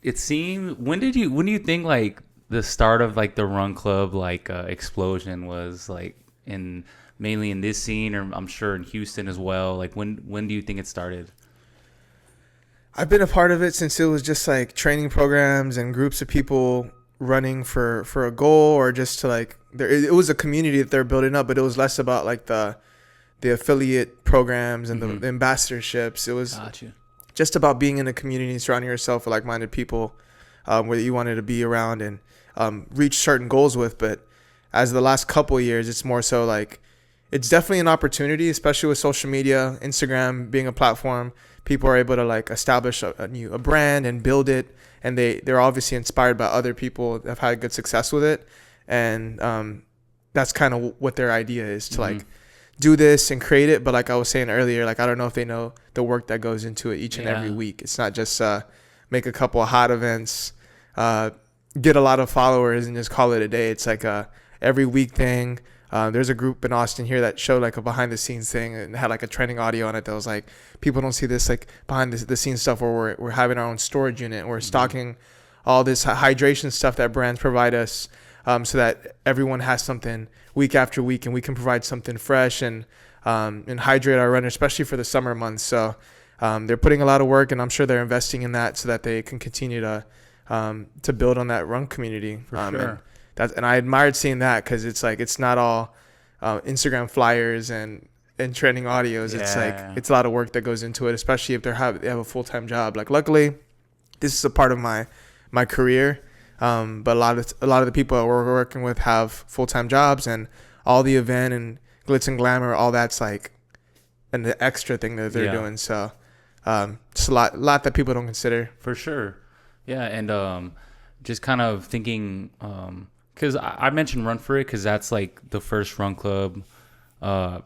it seemed, when do you think like the start of like the run club like explosion was like in mainly in this scene, or I'm sure in Houston as well? Like when do you think it started? I've been a part of it since it was just like training programs and groups of people running for a goal, or just to like there. It was a community that they're building up, but it was less about like the affiliate programs and Mm-hmm. the ambassadorships. It was Got you. just about being in a community, surrounding yourself with like-minded people, where you wanted to be around and reach certain goals with. But as the last couple of years, it's more so like it's definitely an opportunity, especially with social media, Instagram being a platform. People are able to like establish a brand and build it, and they're obviously inspired by other people that have had good success with it, and that's kind of what their idea is to Mm-hmm. like do this and create it. But like I was saying earlier, like I don't know if they know the work that goes into it each and every Yeah. week. It's not just make a couple of hot events, uh, get a lot of followers, and just call it a day. It's like a every week thing. There's a group in Austin here that showed like a behind the scenes thing and had like a trending audio on it that was like, people don't see this like behind the scenes stuff where we're having our own storage unit. We're Mm-hmm. stocking all this hydration stuff that brands provide us, so that everyone has something week after week, and we can provide something fresh and hydrate our runners, especially for the summer months. So they're putting a lot of work, and I'm sure they're investing in that so that they can continue to build on that run community. For sure. And I admired seeing that, because it's like it's not all Instagram flyers and trending audios. It's like Yeah. it's a lot of work that goes into it, especially if they have a full-time job. Like luckily, this is a part of my career. But a lot of the people that we're working with have full-time jobs, and all the event and glitz and glamour, all that's like an extra thing that they're Yeah. doing. So it's a lot that people don't consider. For sure. Yeah, and just kind of thinking, because I mentioned Run For It because that's like the first run club.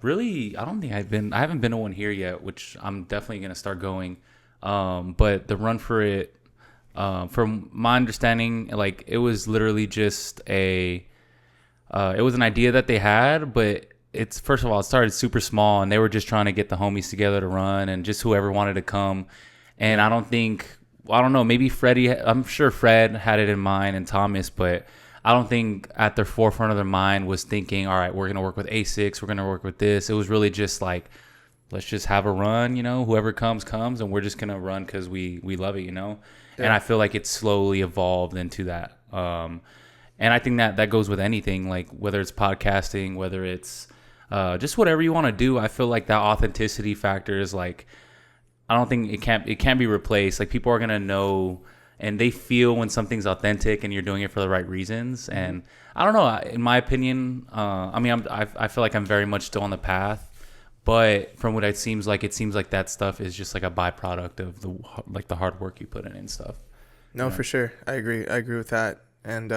Really, I haven't been to one here yet, which I'm definitely gonna start going. But the Run For It, from my understanding, like it was literally just it was an idea that they had, but it's first of all, it started super small, and they were just trying to get the homies together to run, and just whoever wanted to come. And I don't know, maybe Freddie, I'm sure Fred had it in mind and Thomas, but I don't think at their forefront of their mind was thinking, all right, we're going to work with Asics, we're going to work with this. It was really just like, let's just have a run, whoever comes, and we're just going to run because we love it, Yeah. And I feel like it's slowly evolved into that. And I think that goes with anything, like whether it's podcasting, whether it's just whatever you want to do. I feel like that authenticity factor is like, I don't think it can't be replaced. Like people are gonna know, and they feel when something's authentic and you're doing it for the right reasons. And I don't know. In my opinion, I feel like I'm very much still on the path, but from what it seems like that stuff is just like a byproduct of the hard work you put in and stuff. No, Yeah. for sure. I agree with that. And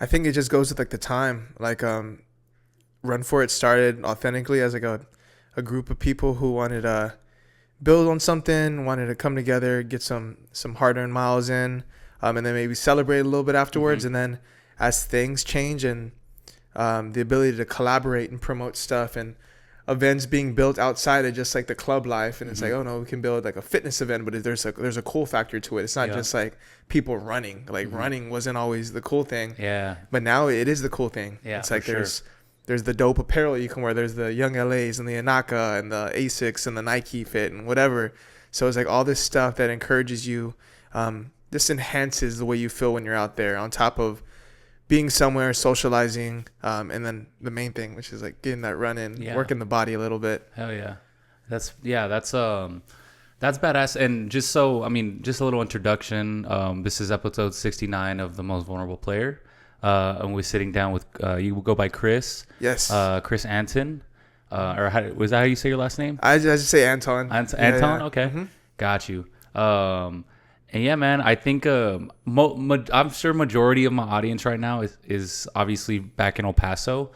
I think it just goes with like the time. Like Run For It started authentically as like a group of people who wanted to build on something, wanted to come together, get some hard-earned miles in, and then maybe celebrate a little bit afterwards. Mm-hmm. And then as things change, and the ability to collaborate and promote stuff, and events being built outside of just like the club life, and it's like, oh no, we can build like a fitness event, but there's a cool factor to it. It's not Yeah. just like people running. Like running wasn't always the cool thing, Yeah. but now it is the cool thing. Yeah, It's like for sure. there's the dope apparel you can wear. There's the Young LAs and the Anaka and the Asics and the Nike Fit and whatever. So it's like all this stuff that encourages you. This enhances the way you feel when you're out there, on top of being somewhere, socializing, and then the main thing, which is like getting that run in, Yeah. working the body a little bit. Hell yeah. That's badass. And just just a little introduction. This is episode 69 of The Most Vulnerable Player. And we're sitting down with, you go by Chris. Yes. Chris Anton. Was that how you say your last name? I just say Anton. Anton? Yeah. Okay. Mm-hmm. Got you. And yeah, man, I think I'm sure majority of my audience right now is obviously back in El Paso.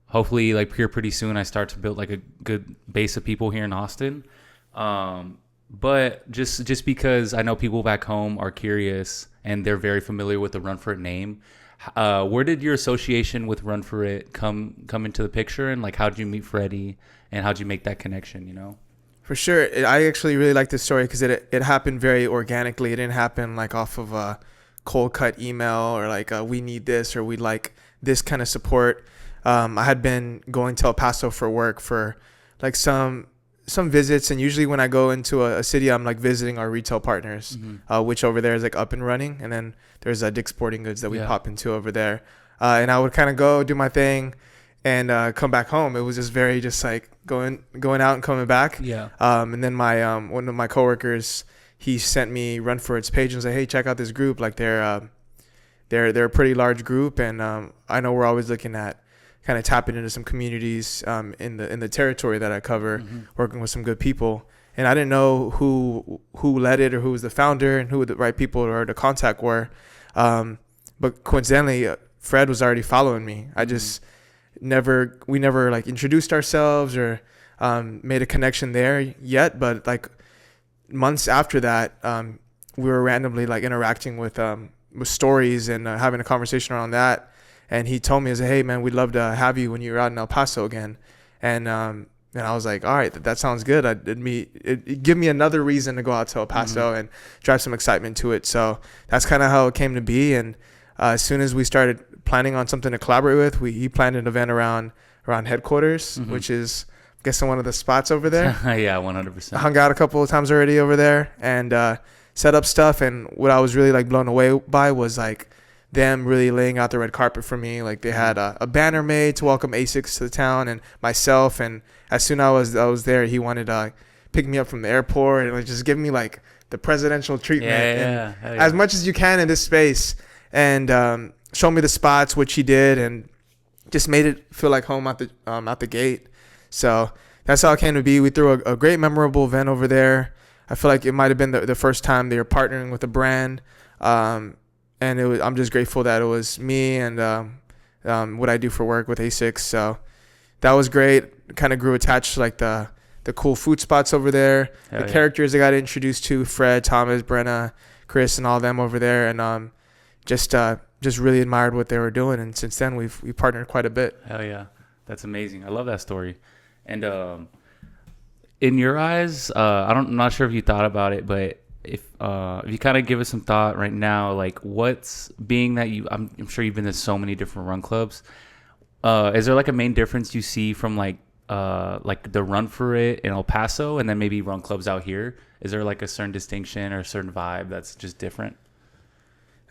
Hopefully, like here pretty soon, I start to build like a good base of people here in Austin. But just because I know people back home are curious and they're very familiar with the Run For It name, where did your association with Run For It come into the picture? And like, how did you meet Freddie, and how did you make that connection? For sure. I actually really like this story because it happened very organically. It didn't happen like off of a cold cut email or like we need this or we'd like this kind of support. I had been going to El Paso for work for like some visits, and usually when I go into a city, I'm like visiting our retail partners, which over there is like Up and Running, and then there's Dick's Sporting Goods that we pop into over there, and I would kind of go do my thing and come back home. It was just very just like going out and coming back. And then my one of my coworkers, he sent me RunForIt's page and said, hey, check out this group. Like they're a pretty large group, and I know we're always looking at kind of tapping into some communities in the territory that I cover, working with some good people. And I didn't know who led it or who was the founder and who the right people or the contact were. But coincidentally, Fred was already following me. I just we never like introduced ourselves or made a connection there yet. But like months after that, we were randomly like interacting with stories and having a conversation around that. And he told me, I said, hey, man, we'd love to have you when you're out in El Paso again. And I was like, all right, that sounds good. It'd give me another reason to go out to El Paso and drive some excitement to it. So that's kind of how it came to be. And as soon as we started planning on something to collaborate with, he planned an event around headquarters, which is, I guess, one of the spots over there. Yeah, 100%. I hung out a couple of times already over there and set up stuff. And what I was really like blown away by was like them really laying out the red carpet for me. Like they had a banner made to welcome Asics to the town and myself. And as soon as I was there, he wanted to pick me up from the airport and like, just give me like the presidential treatment as much as you can in this space, and show me the spots, which he did, and just made it feel like home out the gate. So that's how it came to be. We threw a great memorable event over there. I feel like it might have been the first time they were partnering with a brand. And I'm just grateful that it was me and what I do for work with Asics. So that was great. Kind of grew attached to like the cool food spots over there. Characters I got introduced to, Fred, Thomas, Brenna, Chris, and all them over there. And just really admired what they were doing. And since then, we partnered quite a bit. Hell yeah. That's amazing. I love that story. And in your eyes, I'm not sure if you thought about it, but if you kind of give us some thought right now, like what's being that I'm sure you've been to so many different run clubs. Is there like a main difference you see from like the RunForIt in El Paso and then maybe run clubs out here? Is there like a certain distinction or a certain vibe that's just different?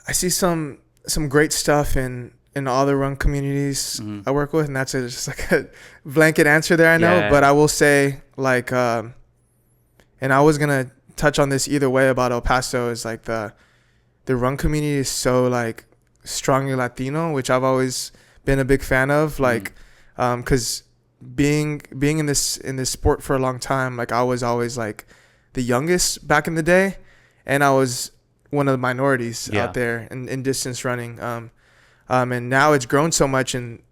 I see some great stuff in all the run communities I work with, and that's just like a blanket answer there, I know. But I will say like, and I was gonna touch on this either way about El Paso, is like the run community is so like strongly Latino, which I've always been a big fan of, like because being in this sport for a long time, like I was always like the youngest back in the day, and I was one of the minorities out there in distance running, and now it's grown so much, and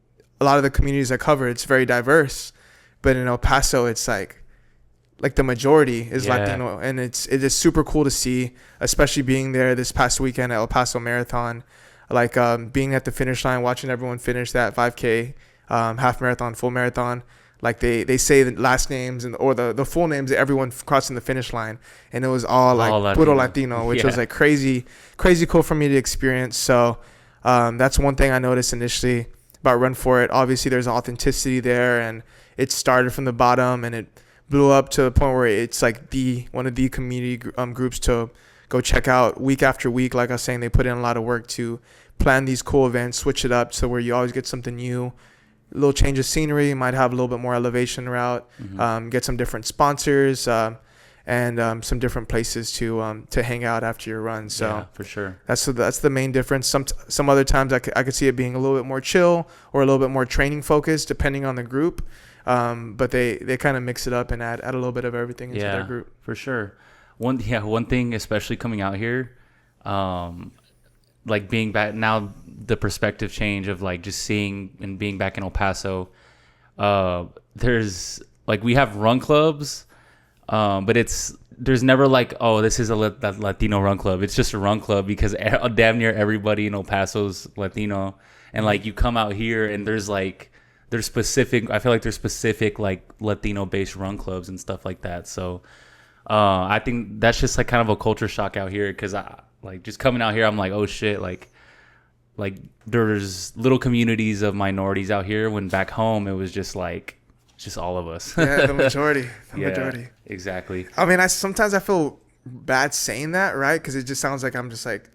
a lot of the communities I cover, it's very diverse, but in El Paso it's like the majority is Latino, and it is super cool to see, especially being there this past weekend at El Paso Marathon, like being at the finish line, watching everyone finish that 5K, half marathon, full marathon. Like they say the last names or the full names of everyone crossing the finish line, and it was all like puro Latino, which was like crazy cool for me to experience. So that's one thing I noticed initially about RunForIt. Obviously, there's authenticity there, and it started from the bottom, and it blew up to the point where it's like one of the community groups to go check out week after week. Like I was saying, they put in a lot of work to plan these cool events, switch it up so where you always get something new, a little change of scenery, might have a little bit more elevation route, get some different sponsors, and some different places to hang out after your run. So yeah, for sure, that's the main difference. Some other times I could see it being a little bit more chill or a little bit more training focused, depending on the group. But they kind of mix it up and add a little bit of everything into their group. For sure. One thing, especially coming out here, like being back now, the perspective change of like just seeing and being back in El Paso. There's like, we have run clubs, but there's never like, oh, this is a Latino run club. It's just a run club because damn near everybody in El Paso's Latino. And like you come out here and there's like there's specific. I feel like there's specific like Latino based run clubs and stuff like that. So I think that's just like kind of a culture shock out here because I like just coming out here. I'm like, oh shit, like there's little communities of minorities out here. When back home it was just like just all of us. Yeah, the majority. Majority. Exactly. I mean, sometimes I feel bad saying that, right? Because it just sounds like I'm just like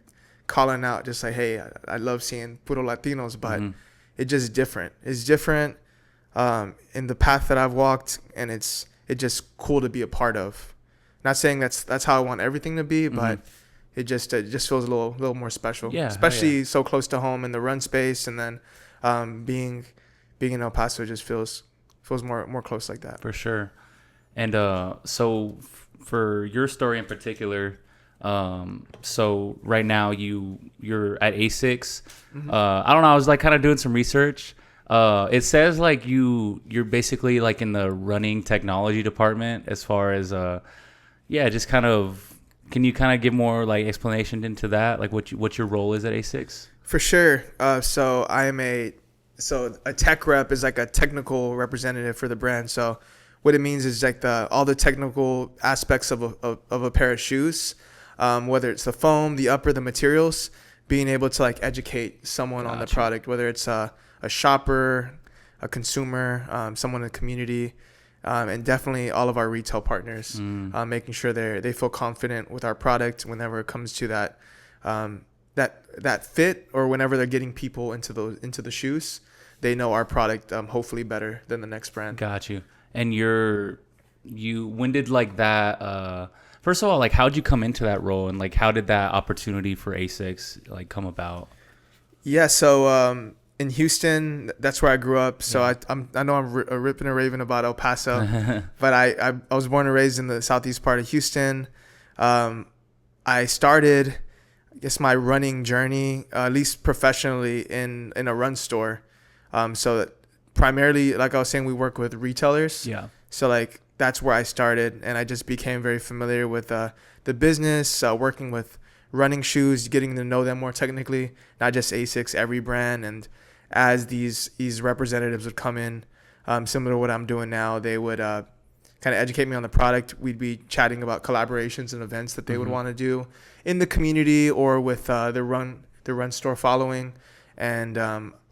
calling out, just like, hey, I love seeing puro Latinos, but it's just different. It's different in the path that I've walked, and it's just cool to be a part of. Not saying that's how I want everything to be, but it just feels a little more special. Yeah, especially so close to home in the run space, and then being in El Paso just feels more close like that. For sure. And so for your story in particular, so right now you're at Asics. I don't know. I was like kind of doing some research. It says like you're basically like in the running technology department as far as just kind of. Can you kind of give more like explanation into that, like what your role is at Asics? For sure. So I am a tech rep is like a technical representative for the brand. So what it means is like all the technical aspects of a pair of shoes, whether it's the foam, the upper, the materials, being able to like educate someone on the product, whether it's a shopper, a consumer, someone in the community, and definitely all of our retail partners, making sure they feel confident with our product whenever it comes to that fit, or whenever they're getting people into the shoes, they know our product hopefully better than the next brand. Got you. And when did like that? First of all, like how'd you come into that role, and like how did that opportunity for Asics like come about? Yeah, so in Houston, that's where I grew up. So I know I'm ripping and raving about El Paso, but I was born and raised in the southeast part of Houston. I started, I guess, my running journey, at least professionally, in a run store. So that primarily, like I was saying, we work with retailers. Yeah. So like that's where I started, and I just became very familiar with the business, working with running shoes, getting to know them more technically, not just Asics, every brand. And as these representatives would come in, similar to what I'm doing now, they would kind of educate me on the product. We'd be chatting about collaborations and events that they would want to do in the community or with the run store following. And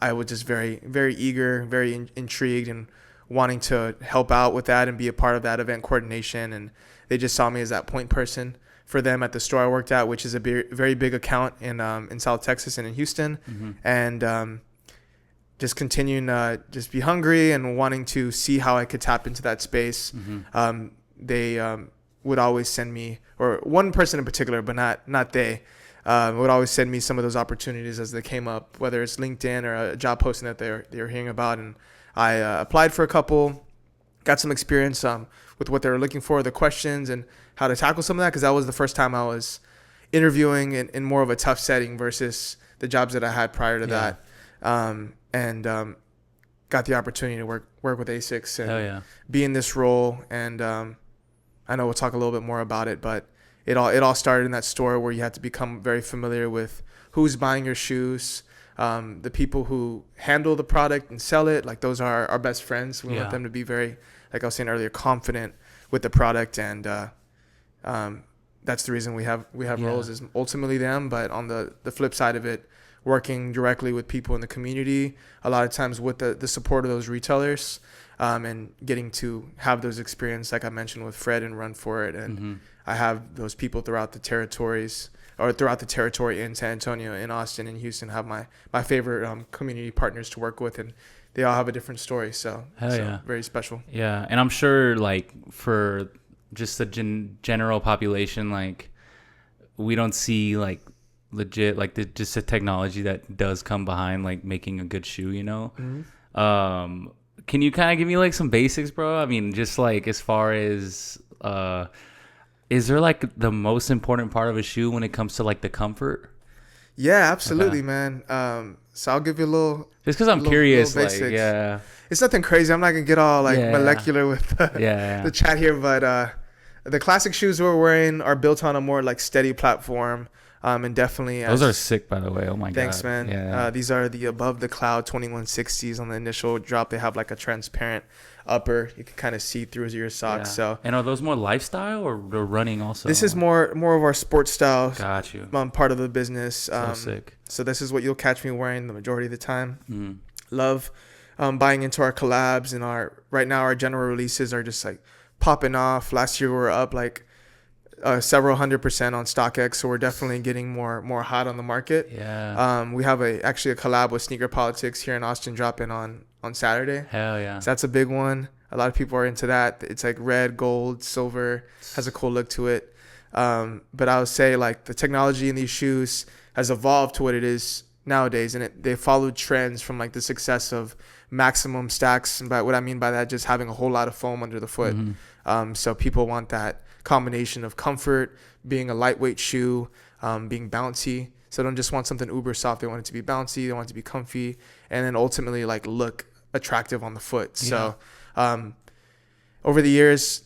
I was just very, very eager, very intrigued, and wanting to help out with that and be a part of that event coordination. And they just saw me as that point person for them at the store I worked at, which is a very big account in South Texas and in Houston. And just continuing just be hungry and wanting to see how I could tap into that space. They would always send me, or one person in particular, but not they, would always send me some of those opportunities as they came up, whether it's LinkedIn or a job posting that they were hearing about. And I applied for a couple, got some experience with what they were looking for, the questions, and how to tackle some of that, because that was the first time I was interviewing in more of a tough setting versus the jobs that I had prior to that. And got the opportunity to work with Asics and be in this role. And I know we'll talk a little bit more about it, but it all started in that store where you had to become very familiar with who's buying your shoes, the people who handle the product and sell it. Like those are our best friends. We want them to be very, like I was saying earlier, confident with the product. And that's the reason we have roles, is ultimately them. But on the flip side of it, working directly with people in the community, a lot of times with the support of those retailers, and getting to have those experience, like I mentioned with Fred and RunForIt. And I have those people throughout the territory in San Antonio, in Austin, in Houston, have my favorite community partners to work with, and they all have a different story. So very special. Yeah. And I'm sure like for just the general population, like we don't see like legit like just the technology that does come behind like making a good shoe, you know. Can you kind of give me like some basics, bro? I mean, just like as far as is there like the most important part of a shoe when it comes to like the comfort? Yeah, absolutely, man. So I'll give you a little, just because I'm curious, like it's nothing crazy. I'm not gonna get all like molecular with the chat here, but The classic shoes we're wearing are built on a more like steady platform. And definitely those are sick, by the way. Oh my god. Thanks, man. Yeah. These are the Above the Cloud 2160s. On the initial drop, they have like a transparent upper. You can kind of see through your socks. So. And are those more lifestyle or running also? This is more of our sports style. Got you. Part of the business. So sick. So this is what you'll catch me wearing the majority of the time. Love buying into our collabs, and right now our general releases are just like popping off. Last year we were up like several 100% on StockX, so we're definitely getting more hot on the market. Yeah. We have actually a collab with Sneaker Politics here in Austin dropping on Saturday. Hell yeah. So that's a big one. A lot of people are into that. It's like red, gold, silver, has a cool look to it. But I would say like the technology in these shoes has evolved to what it is nowadays, and they followed trends from like the success of maximum stacks. And by what I mean by that, just having a whole lot of foam under the foot. So people want that combination of comfort, being a lightweight shoe, being bouncy. So they don't just want something uber soft. They want it to be bouncy. They want it to be comfy, and then ultimately like look attractive on the foot. So over the years,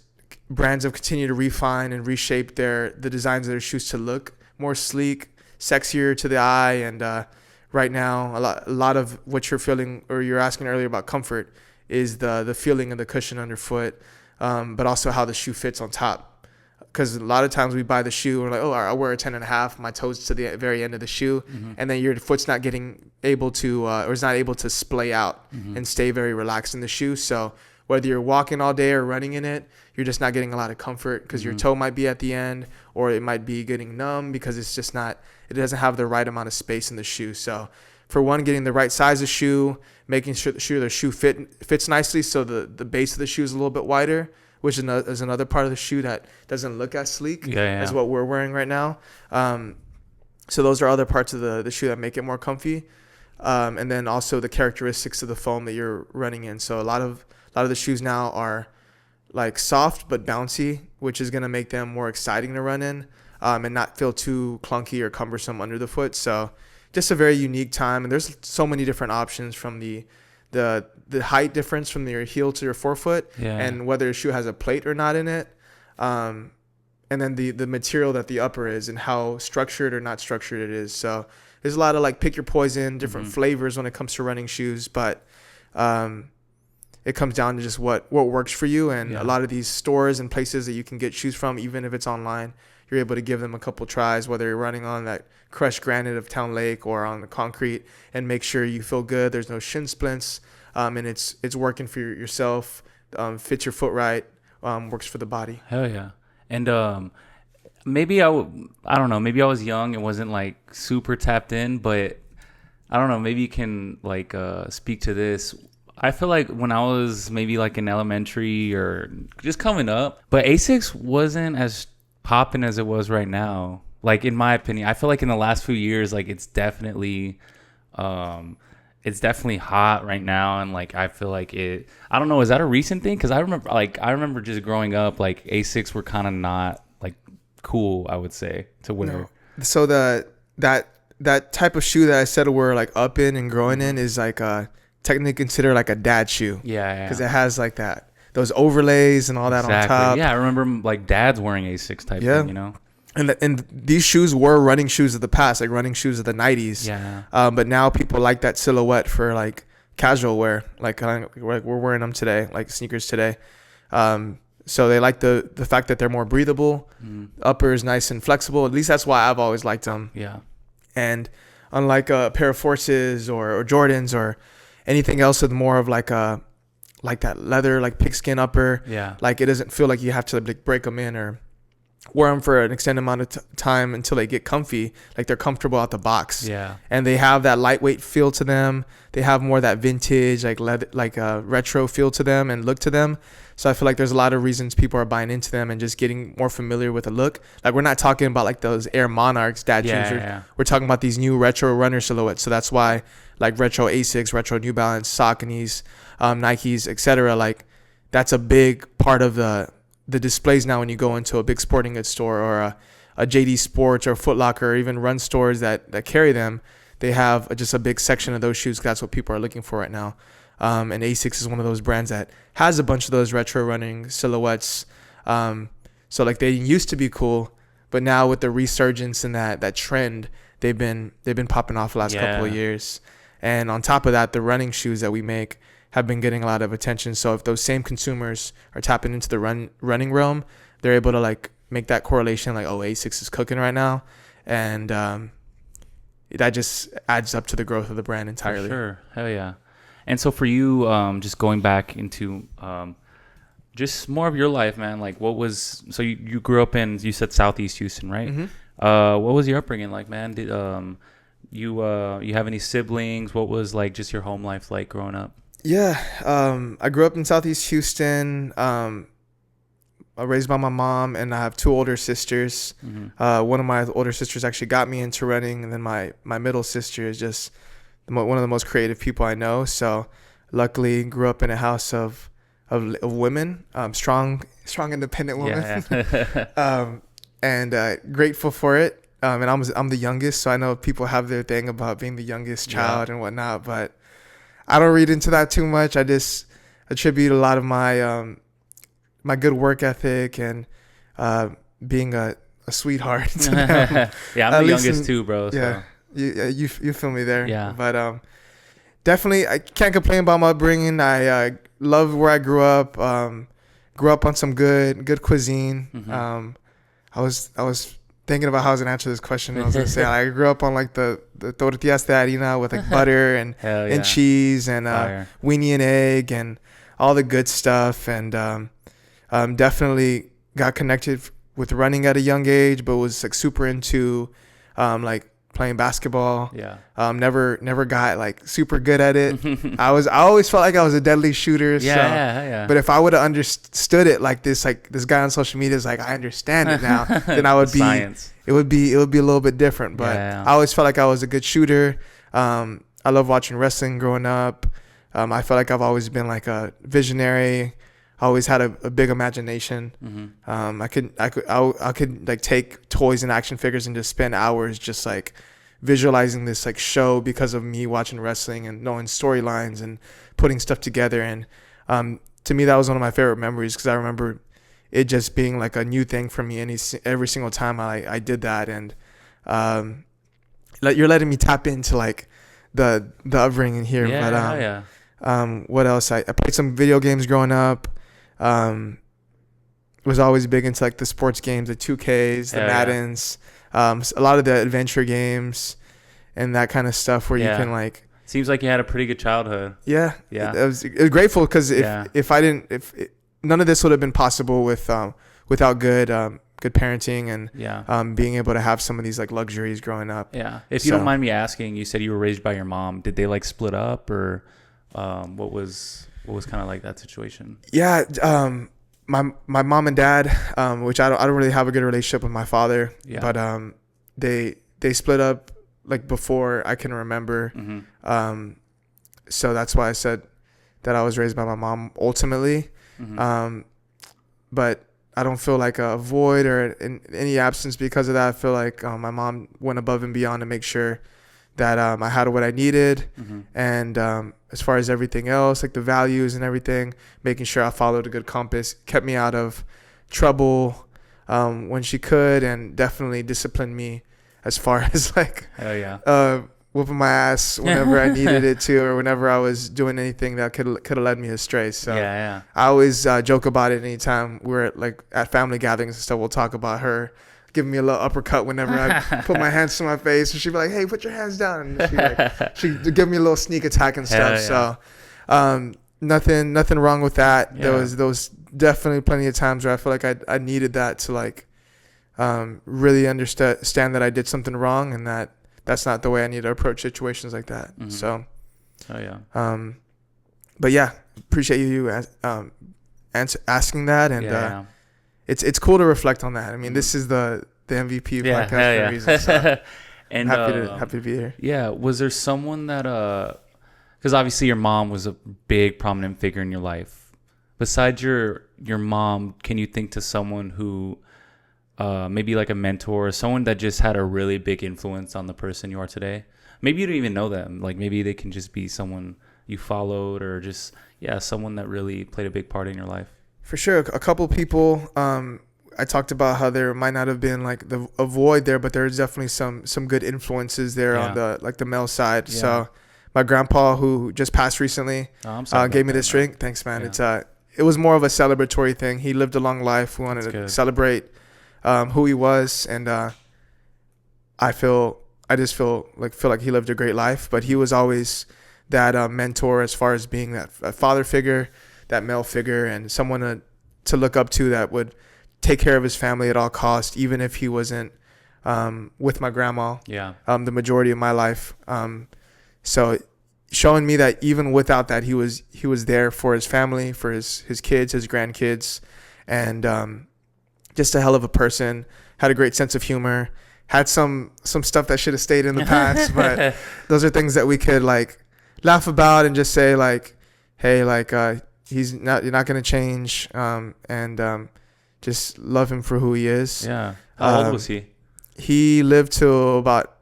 brands have continued to refine and reshape the designs of their shoes to look more sleek, sexier to the eye. And right now, a lot of what you're feeling, or you're asking earlier about comfort, is the feeling of the cushion underfoot, but also how the shoe fits on top. Because a lot of times we buy the shoe and we're like, oh, I wear a 10.5, my toes to the very end of the shoe, and then your foot's not able to splay out and stay very relaxed in the shoe. So whether you're walking all day or running in it, you're just not getting a lot of comfort because your toe might be at the end, or it might be getting numb because it doesn't have the right amount of space in the shoe. So for one, getting the right size of shoe, making sure the shoe fits nicely, so the base of the shoe is a little bit wider, which is another part of the shoe that doesn't look as sleek as what we're wearing right now. So those are other parts of the shoe that make it more comfy. And then also the characteristics of the foam that you're running in. So a lot of the shoes now are like soft but bouncy, which is going to make them more exciting to run in, and not feel too clunky or cumbersome under the foot. So just a very unique time. And there's so many different options, from the height difference from your heel to your forefoot, and whether your shoe has a plate or not in it, and then the material that the upper is and how structured or not structured it is. So there's a lot of like pick your poison, different flavors when it comes to running shoes, but it comes down to just what works for you. And a lot of these stores and places that you can get shoes from, even if it's online, you're able to give them a couple tries, whether you're running on that crushed granite of Town Lake or on the concrete, and make sure you feel good. There's no shin splints, and it's working for yourself, fits your foot right, works for the body. Hell yeah. And maybe I don't know, maybe I was young and wasn't like super tapped in, but I don't know, maybe you can like speak to this. I feel like when I was maybe like in elementary or just coming up, but Asics wasn't as popping as it was right now. Like in my opinion, I feel like in the last few years, like it's definitely hot right now. And like, I feel like I don't know, is that a recent thing? Cause I remember just growing up, like Asics were kind of not like cool, I would say, to wear. No. So that type of shoe that I said we're like up in and growing in is like technically considered like a dad shoe. Yeah. Cause it has like those overlays and all that on top. Yeah, I remember like dads wearing Asics type thing, you know? And these shoes were running shoes of the past, like running shoes of the 90s. Yeah. But now people like that silhouette for like casual wear, like we're wearing them today, like sneakers today. So they like the fact that they're more breathable. Upper is nice and flexible. At least that's why I've always liked them. Yeah. And unlike a pair of Forces or Jordans or anything else with more of like that leather, like pigskin upper. Yeah. Like it doesn't feel like you have to like break them in or wear them for an extended amount of time until they get comfy. Like they're comfortable out the box. Yeah. And they have that lightweight feel to them. They have more that vintage, like leather, like retro feel to them and look to them. So I feel like there's a lot of reasons people are buying into them and just getting more familiar with the look. Like we're not talking about like those Air Monarchs dad shoes. We're talking about these new retro runner silhouettes. So that's why like retro Asics, retro New Balance, Sauconys, Nikes, etc. Like that's a big part of the displays now when you go into a big sporting goods store or a JD Sports or Foot Locker or even run stores that carry them. They have just a big section of those shoes. That's what people are looking for right now. And Asics is one of those brands that has a bunch of those retro running silhouettes. So So like they used to be cool, but now with the resurgence and that trend, they've been popping off the last couple of years. And on top of that, the running shoes that we make have been getting a lot of attention. So if those same consumers are tapping into the running realm, they're able to like make that correlation, like, oh, Asics is cooking right now, and that just adds up to the growth of the brand entirely. For sure, hell yeah. And so for you, just going back into just more of your life, man. Like, what was so you grew up in, you said Southeast Houston, right? Mm-hmm. What was your upbringing like, man? Did you have any siblings? What was like just your home life like growing up? Yeah, I grew up in Southeast Houston. I was raised by my mom, and I have two older sisters. Mm-hmm. One of my older sisters actually got me into running, and then my middle sister is just one of the most creative people I know. So luckily grew up in a house of women, strong independent women. Yeah. And grateful for it. And I'm the youngest, so I know people have their thing about being the youngest child and whatnot, but I don't read into that too much. I just attribute a lot of my my good work ethic and being a sweetheart to them. Yeah, I'm the youngest too, bro. So. Yeah, you feel me there. Yeah, but definitely I can't complain about my upbringing. I love where I grew up. Grew up on some good cuisine. Mm-hmm. I was thinking about how I was gonna answer this question. I was gonna say I grew up on like the tortillas de harina with like butter and cheese and weenie and egg and all the good stuff, and definitely got connected with running at a young age, but was like super into like playing basketball. Yeah. Never got like super good at it. I always felt like I was a deadly shooter. Yeah. But if I would have understood it like this guy on social media is like, I understand it now, then I would be science. It would be a little bit different. But I always felt like I was a good shooter. I love watching wrestling growing up. I felt like I've always been like a visionary. I always had a big imagination. Mm-hmm. I could like take toys and action figures and just spend hours just like visualizing this like show because of me watching wrestling and knowing storylines and putting stuff together. And to me, that was one of my favorite memories because I remember it just being like a new thing for me every single time I did that. And you're letting me tap into like the upbringing here. Yeah, but what else? I played some video games growing up. Was always big into like the sports games, the 2Ks, the Maddens, a lot of the adventure games and that kind of stuff where you can like. Seems like you had a pretty good childhood. Yeah. I was grateful because if none of this would have been possible without good parenting and being able to have some of these like luxuries growing up. Yeah. If you don't mind me asking, you said you were raised by your mom. Did they like split up or what was kind of like that situation? Yeah, my mom and dad, which I don't really have a good relationship with my father, but they split up like before I can remember. Mm-hmm. So that's why I said that I was raised by my mom ultimately. Mm-hmm. But I don't feel like a void or in any absence because of that. I feel like my mom went above and beyond to make sure that I had what I needed. Mm-hmm. And as far as everything else, like the values and everything, making sure I followed a good compass, kept me out of trouble when she could, and definitely disciplined me as far as like whooping my ass whenever I needed it to, or whenever I was doing anything that could have led me astray. So I always joke about it anytime we're at family gatherings and stuff. We'll talk about her giving me a little uppercut whenever I put my hands to my face, and she'd be like, "Hey, put your hands down," and she'd give me a little sneak attack and stuff. So nothing wrong with that. There was definitely plenty of times where I feel like I needed that to like really understand that I did something wrong, and that's not the way I need to approach situations like that. Mm-hmm. So but yeah, appreciate you asking that, and it's cool to reflect on that. I mean, this is the MVP podcast for a reason. So and happy to be here. Yeah. Was there someone that because obviously your mom was a big prominent figure in your life. Besides your mom, can you think to someone who maybe like a mentor or someone that just had a really big influence on the person you are today? Maybe you don't even know them. Like maybe they can just be someone you followed, or just someone that really played a big part in your life. For sure. A couple people. I talked about how there might not have been like a void there, but there's definitely some good influences there on the male side. Yeah. So my grandpa, who just passed recently, gave me this drink. Thanks, man. Yeah. It was more of a celebratory thing. He lived a long life. We wanted to celebrate who he was, and I just feel like he lived a great life. But he was always that mentor as far as being that father figure, that male figure, and someone to look up to that would take care of his family at all costs, even if he wasn't with my grandma. Yeah. The majority of my life. So showing me that even without that, he was there for his family, for his kids, his grandkids, and just a hell of a person. Had a great sense of humor. Had some stuff that should have stayed in the past, but those are things that we could like laugh about and just say like, hey, like you're not gonna change, and just love him for who he is. Yeah. How old was he? He lived till about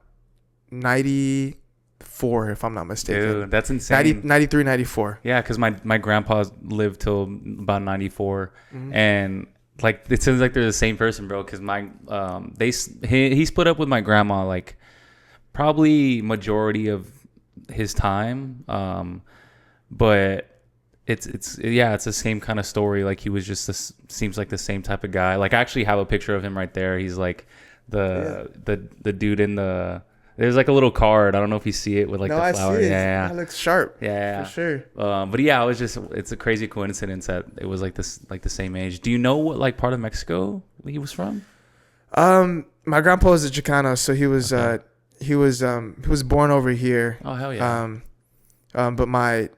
94, if I'm not mistaken. Dude, that's insane. 93, 94. Yeah, because my grandpa lived till about 94, and like it seems like they're the same person, bro. Because he split up with my grandma like probably majority of his time, but it's the same kind of story. Like he was just seems like the same type of guy. Like I actually have a picture of him right there. He's like the dude in the. There's like a little card. I don't know if you see it with like the flower. I see it. Yeah, it looks sharp. Yeah, for sure. But yeah, it's a crazy coincidence that it was like this, like the same age. Do you know what like part of Mexico he was from? My grandpa was a Chicano, so he was he was born over here. Oh hell yeah. But my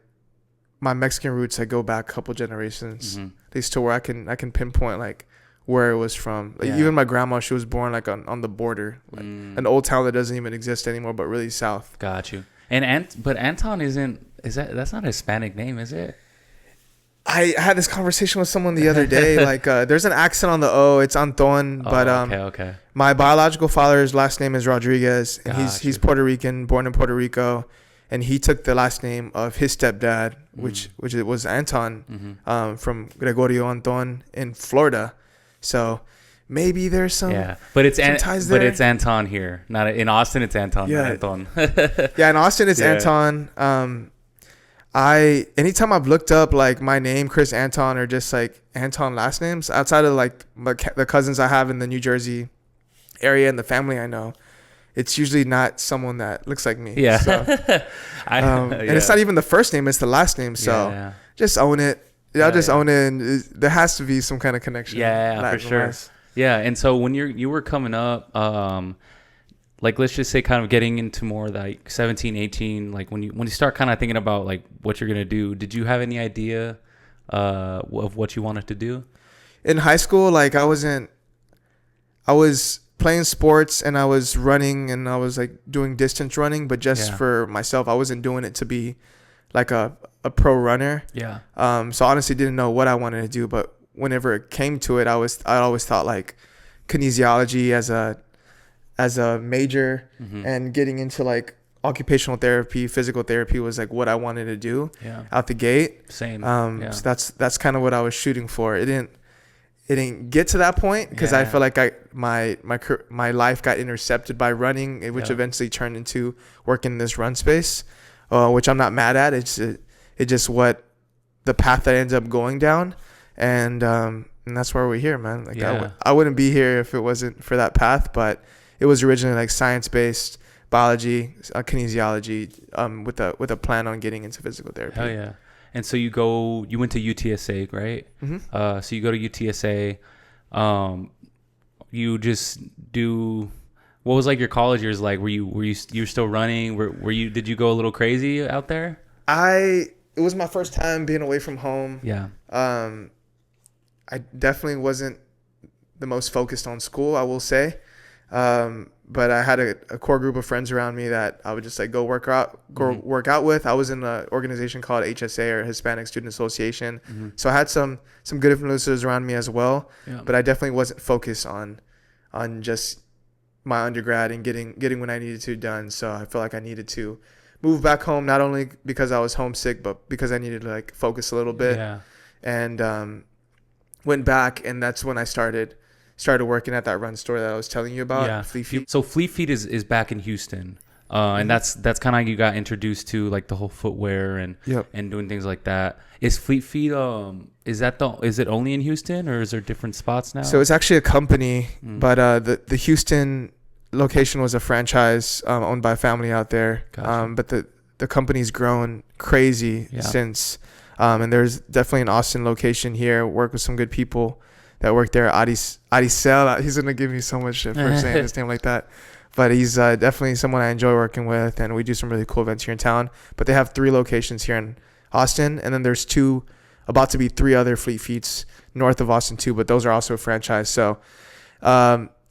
Mexican roots, I go back a couple generations, at least to where I can pinpoint like where it was from. Like, even my grandma, she was born like on the border, like an old town that doesn't even exist anymore, but really south. Got you. But Anton that's not a Hispanic name, is it? I had this conversation with someone the other day. Like, there's an accent on the O. It's Anton, but okay. My biological father's last name is Rodriguez, and he's Puerto Rican, born in Puerto Rico, and he took the last name of his stepdad, which it was Anton, from Gregorio Anton in Florida. So maybe there's some but it's ties there. But it's Anton here, not in Austin. It's Anton, not Anton. Yeah, in Austin it's Anton. Anytime I've looked up like my name, Chris Anton, or just like Anton last names, outside of like the cousins I have in the New Jersey area and the family I know, it's usually not someone that looks like me. Yeah. So, and it's not even the first name; it's the last name. So just own it. I'll just own it, and there has to be some kind of connection. Yeah, for sure. Yeah, and so when you were coming up, like let's just say kind of getting into more like 17, 18, like when you start kind of thinking about like what you're gonna do, did you have any idea of what you wanted to do? In high school, like I was playing sports and I was running and I was like doing distance running, but just for myself. I wasn't doing it to be like a pro runner. Yeah. So I honestly didn't know what I wanted to do, but whenever it came to it, I always thought like kinesiology as a major, and getting into like occupational therapy, physical therapy was like what I wanted to do out the gate. Same. So that's kind of what I was shooting for. It didn't get to that point because I feel like my life got intercepted by running, which eventually turned into working in this run space, which I'm not mad at. It's just what the path that ends up going down, and that's why we're here, man. Like I wouldn't be here if it wasn't for that path, but it was originally like science-based biology, kinesiology, with a plan on getting into physical therapy. Hell yeah. And so you went to UTSA, right? Mm-hmm. So you go to UTSA, you just do, what was like your college years like? Were you still running? Did you go a little crazy out there? It was my first time being away from home. Yeah. I definitely wasn't the most focused on school, I will say. But I had a core group of friends around me that I would just like go work out with. I was in an organization called HSA, or Hispanic Student Association. Mm-hmm. So I had some good influences around me as well. Yeah. But I definitely wasn't focused on just my undergrad and getting what I needed to done. So I felt like I needed to move back home, not only because I was homesick, but because I needed to like focus a little bit. Yeah. And went back, and that's when I started started working at that run store that I was telling you about. Yeah. Fleet Feet. So Fleet Feet is back in Houston. And that's kind of how you got introduced to like the whole footwear and Yep. and doing things like that. Is Fleet Feet is it only in Houston, or is there different spots now? So it's actually a company, but the Houston location was a franchise owned by a family out there. Gotcha. But the company's grown crazy since. And there's definitely an Austin location here. Work with some good people that work there. Adisel, he's gonna give me so much shit for saying his name like that. But he's definitely someone I enjoy working with, and we do some really cool events here in town. But they have 3 locations here in Austin, and then there's 2, about to be 3 other Fleet Feets north of Austin too, but those are also a franchise. So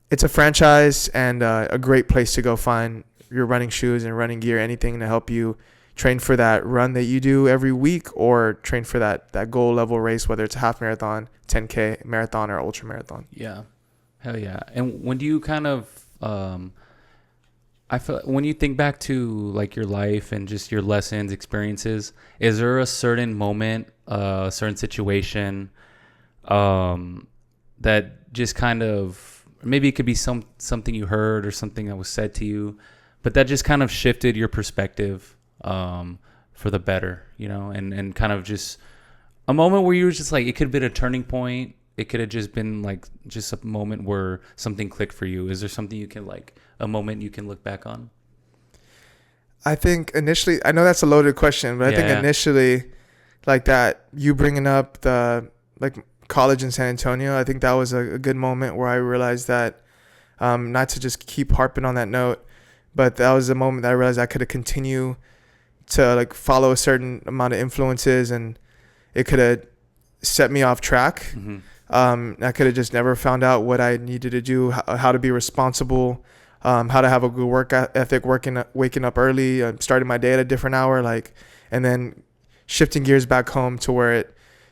it's a franchise and a great place to go find your running shoes and running gear, anything to help you train for that run that you do every week, or train for that goal level race, whether it's a half marathon, 10K, marathon, or ultra marathon. Yeah. Hell yeah. And when do you kind of I feel when you think back to like your life and just your lessons, experiences, is there a certain moment, a certain situation that just kind of, maybe it could be something you heard or something that was said to you, but that just kind of shifted your perspective for the better, you know, and kind of just a moment where you were just like, it could have been a turning point. It could have just been like just a moment where something clicked for you. Is there something you can like, a moment you can look back on? I think initially, I know that's a loaded question, but I think initially, like that, you bringing up the like college in San Antonio, I think that was a good moment where I realized that, not to just keep harping on that note, but that was a moment that I realized I could have continued to like follow a certain amount of influences, and it could have set me off track. Mm-hmm. I could have just never found out what I needed to do, how to be responsible, how to have a good work ethic, waking up early, starting my day at a different hour, like, and then shifting gears back home to where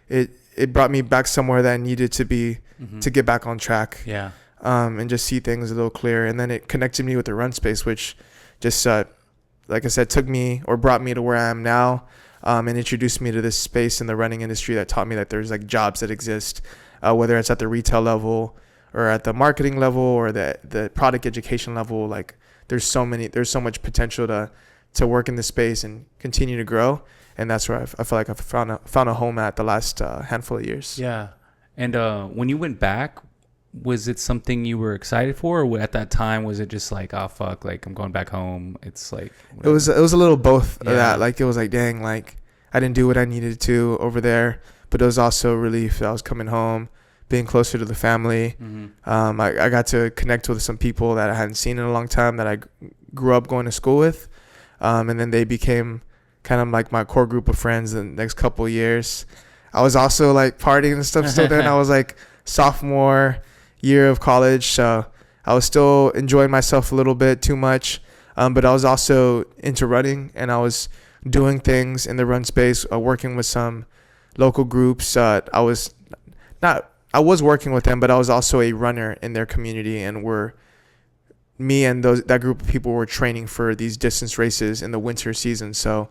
it brought me back somewhere that I needed to be to get back on track. Yeah. And just see things a little clearer. And then it connected me with the run space, which just, like I said, took me or brought me to where I am now, and introduced me to this space in the running industry that taught me that there's like jobs that exist, whether it's at the retail level or at the marketing level or the product education level. Like there's so much potential to work in this space and continue to grow. And that's where I feel like I've found a home at the last handful of years. Yeah. And when you went back, was it something you were excited for, or at that time was it just like, oh fuck, like I'm going back home? It's like whatever. It was a little both of that. Like it was like, dang, like I didn't do what I needed to over there, but it was also relief that I was coming home, being closer to the family. Mm-hmm. I got to connect with some people that I hadn't seen in a long time that I grew up going to school with, and then they became kind of like my core group of friends in the next couple of years. I was also like partying and stuff still then. I was like sophomore year of college, so I was still enjoying myself a little bit too much, but I was also into running, and I was doing things in the run space, working with some local groups. I was working with them, but I was also a runner in their community, and me and that group of people were training for these distance races in the winter season. So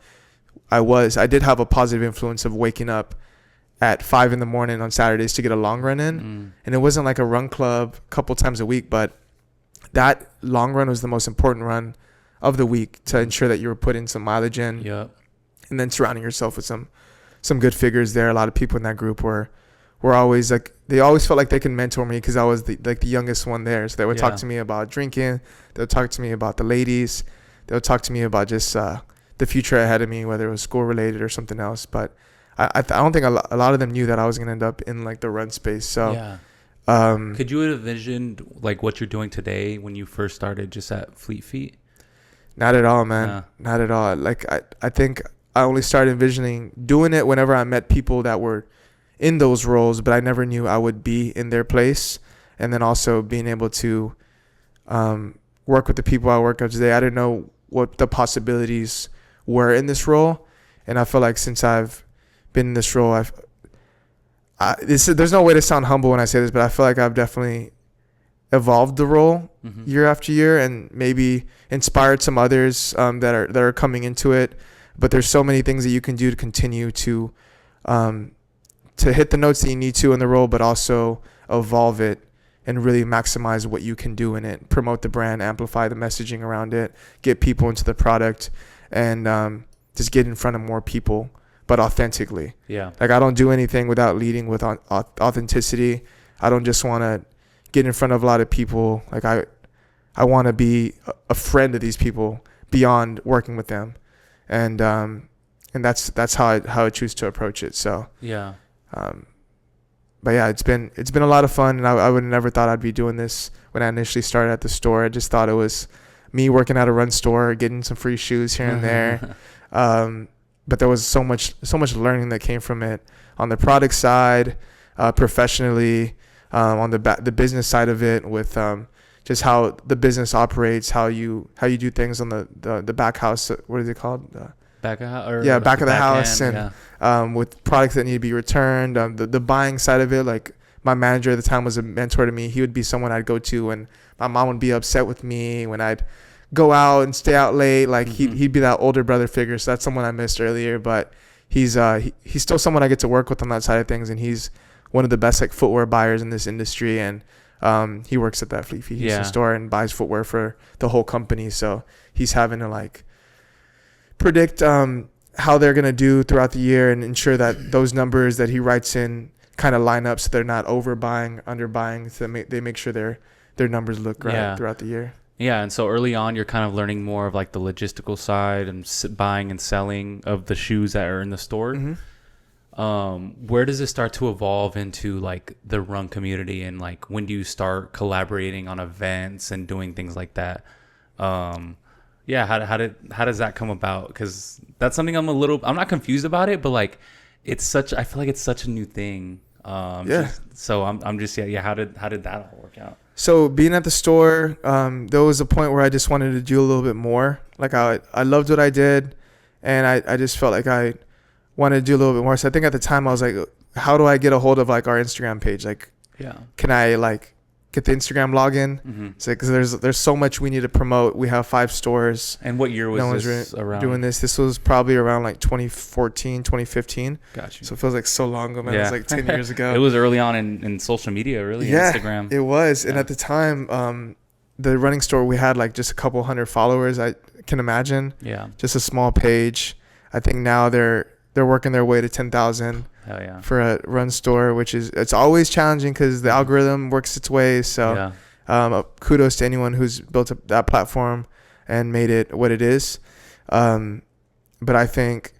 I did have a positive influence of waking up at 5 a.m. on Saturdays to get a long run in. And it wasn't like a run club a couple times a week, but that long run was the most important run of the week to ensure that you were putting some mileage in. Yep. And then surrounding yourself with some good figures there. A lot of people in that group were always like, they always felt like they could mentor me because I was the youngest one there. So they would talk to me about drinking. They would talk to me about the ladies. They would talk to me about just the future ahead of me, whether it was school related or something else. But I don't think a lot of them knew that I was going to end up in like the run space. So could you have envisioned like what you're doing today when you first started just at Fleet Feet? Not at all, man. Not at all. Like I think I only started envisioning doing it whenever I met people that were in those roles, but I never knew I would be in their place. And then also being able to work with the people I work with today. I didn't know what the possibilities were in this role. And I feel like since I've been in this role, there's no way to sound humble when I say this, but I feel like I've definitely evolved the role year after year, and maybe inspired some others that are coming into it. But there's so many things that you can do to continue to hit the notes that you need to in the role, but also evolve it and really maximize what you can do in it, promote the brand, amplify the messaging around it, get people into the product, and just get in front of more people, but authentically. Yeah. Like, I don't do anything without leading with authenticity. I don't just want to get in front of a lot of people. Like, I want to be a friend of these people beyond working with them. And that's how I choose to approach it. So, yeah. But yeah, it's been a lot of fun, and I would have never thought I'd be doing this when I initially started at the store. I just thought it was me working at a run store, getting some free shoes here and there. But there was so much learning that came from it on the product side, professionally, on the business side of it, with just how the business operates, how you do things on the back house. What is it called? Back of the house, end, and with products that need to be returned. The buying side of it, like, my manager at the time was a mentor to me. He would be someone I'd go to when my mom would be upset with me, when I'd go out and stay out late. Like, he'd be that older brother figure. So that's someone I missed earlier, but he's still someone I get to work with on that side of things, and he's one of the best, like, footwear buyers in this industry. And he works at that Fleet Feet Houston store and buys footwear for the whole company. So he's having to, like, predict how they're going to do throughout the year and ensure that those numbers that he writes in kind of line up, so they're not overbuying, underbuying, so they make sure their numbers look right throughout the year. Yeah, and so early on, you're kind of learning more of, like, the logistical side and buying and selling of the shoes that are in the store. Mm-hmm. Where does it start to evolve into, like, the run community, and, like, when do you start collaborating on events and doing things like that? Yeah, how does that come about? Because that's something I'm not confused about it, but, like, I feel like it's such a new thing. How did that all work out? So being at the store, there was a point where I just wanted to do a little bit more. Like, I loved what I did, and I just felt like I wanted to do a little bit more. So I think at the time I was like, how do I get a hold of, like, our Instagram page? Like, can I, like, get the Instagram login? Mm-hmm. It's like, 'cause there's so much we need to promote. We have 5 stores. And what year was this around? Doing this. This was probably around, like, 2014, 2015. Got you. So it feels like so long ago, man. It was like 10 years ago. It was early on in social media, really. Instagram. It was. And at the time, the running store, we had, like, just a couple hundred followers, I can imagine. Yeah. Just a small page. I think now they're working their way to 10,000. Hell yeah. For a run store, it's always challenging because the algorithm works its way. So kudos to anyone who's built up that platform and made it what it is. But I think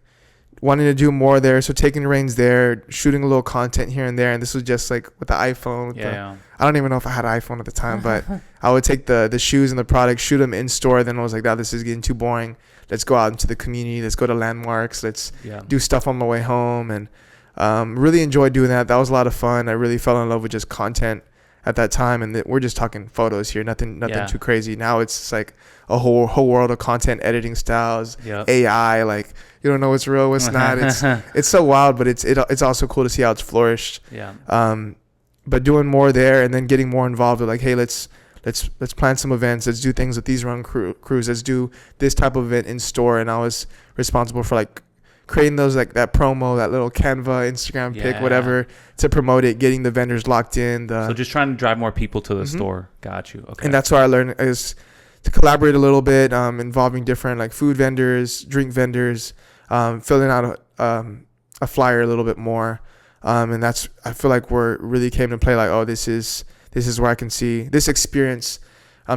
wanting to do more there, so taking the reins there, shooting a little content here and there. And this was just, like, with the iPhone. I don't even know if I had an iPhone at the time, but I would take the shoes and the product, shoot them in store. Then I was like, this is getting too boring. Let's go out into the community. Let's go to landmarks. Let's do stuff on my way home. And really enjoyed doing that. That was a lot of fun. I really fell in love with just content at that time. And we're just talking photos here, nothing too crazy. Now it's like a whole world of content editing styles, AI. Like, you don't know what's real, what's not. It's so wild, but it's also cool to see how it's flourished. But doing more there, and then getting more involved with, like, hey, let's plan some events. Let's do things with these run crews. Let's do this type of event in store. And I was responsible for, like, creating those, like, that promo, that little Canva, Instagram pic, whatever, to promote it, getting the vendors locked in. So just trying to drive more people to the store. Got you. Okay. And that's where I learned is to collaborate a little bit, involving different, like, food vendors, drink vendors, filling out a flyer a little bit more. And that's, I feel like, where it really came to play, like, oh, this is where I can see this experience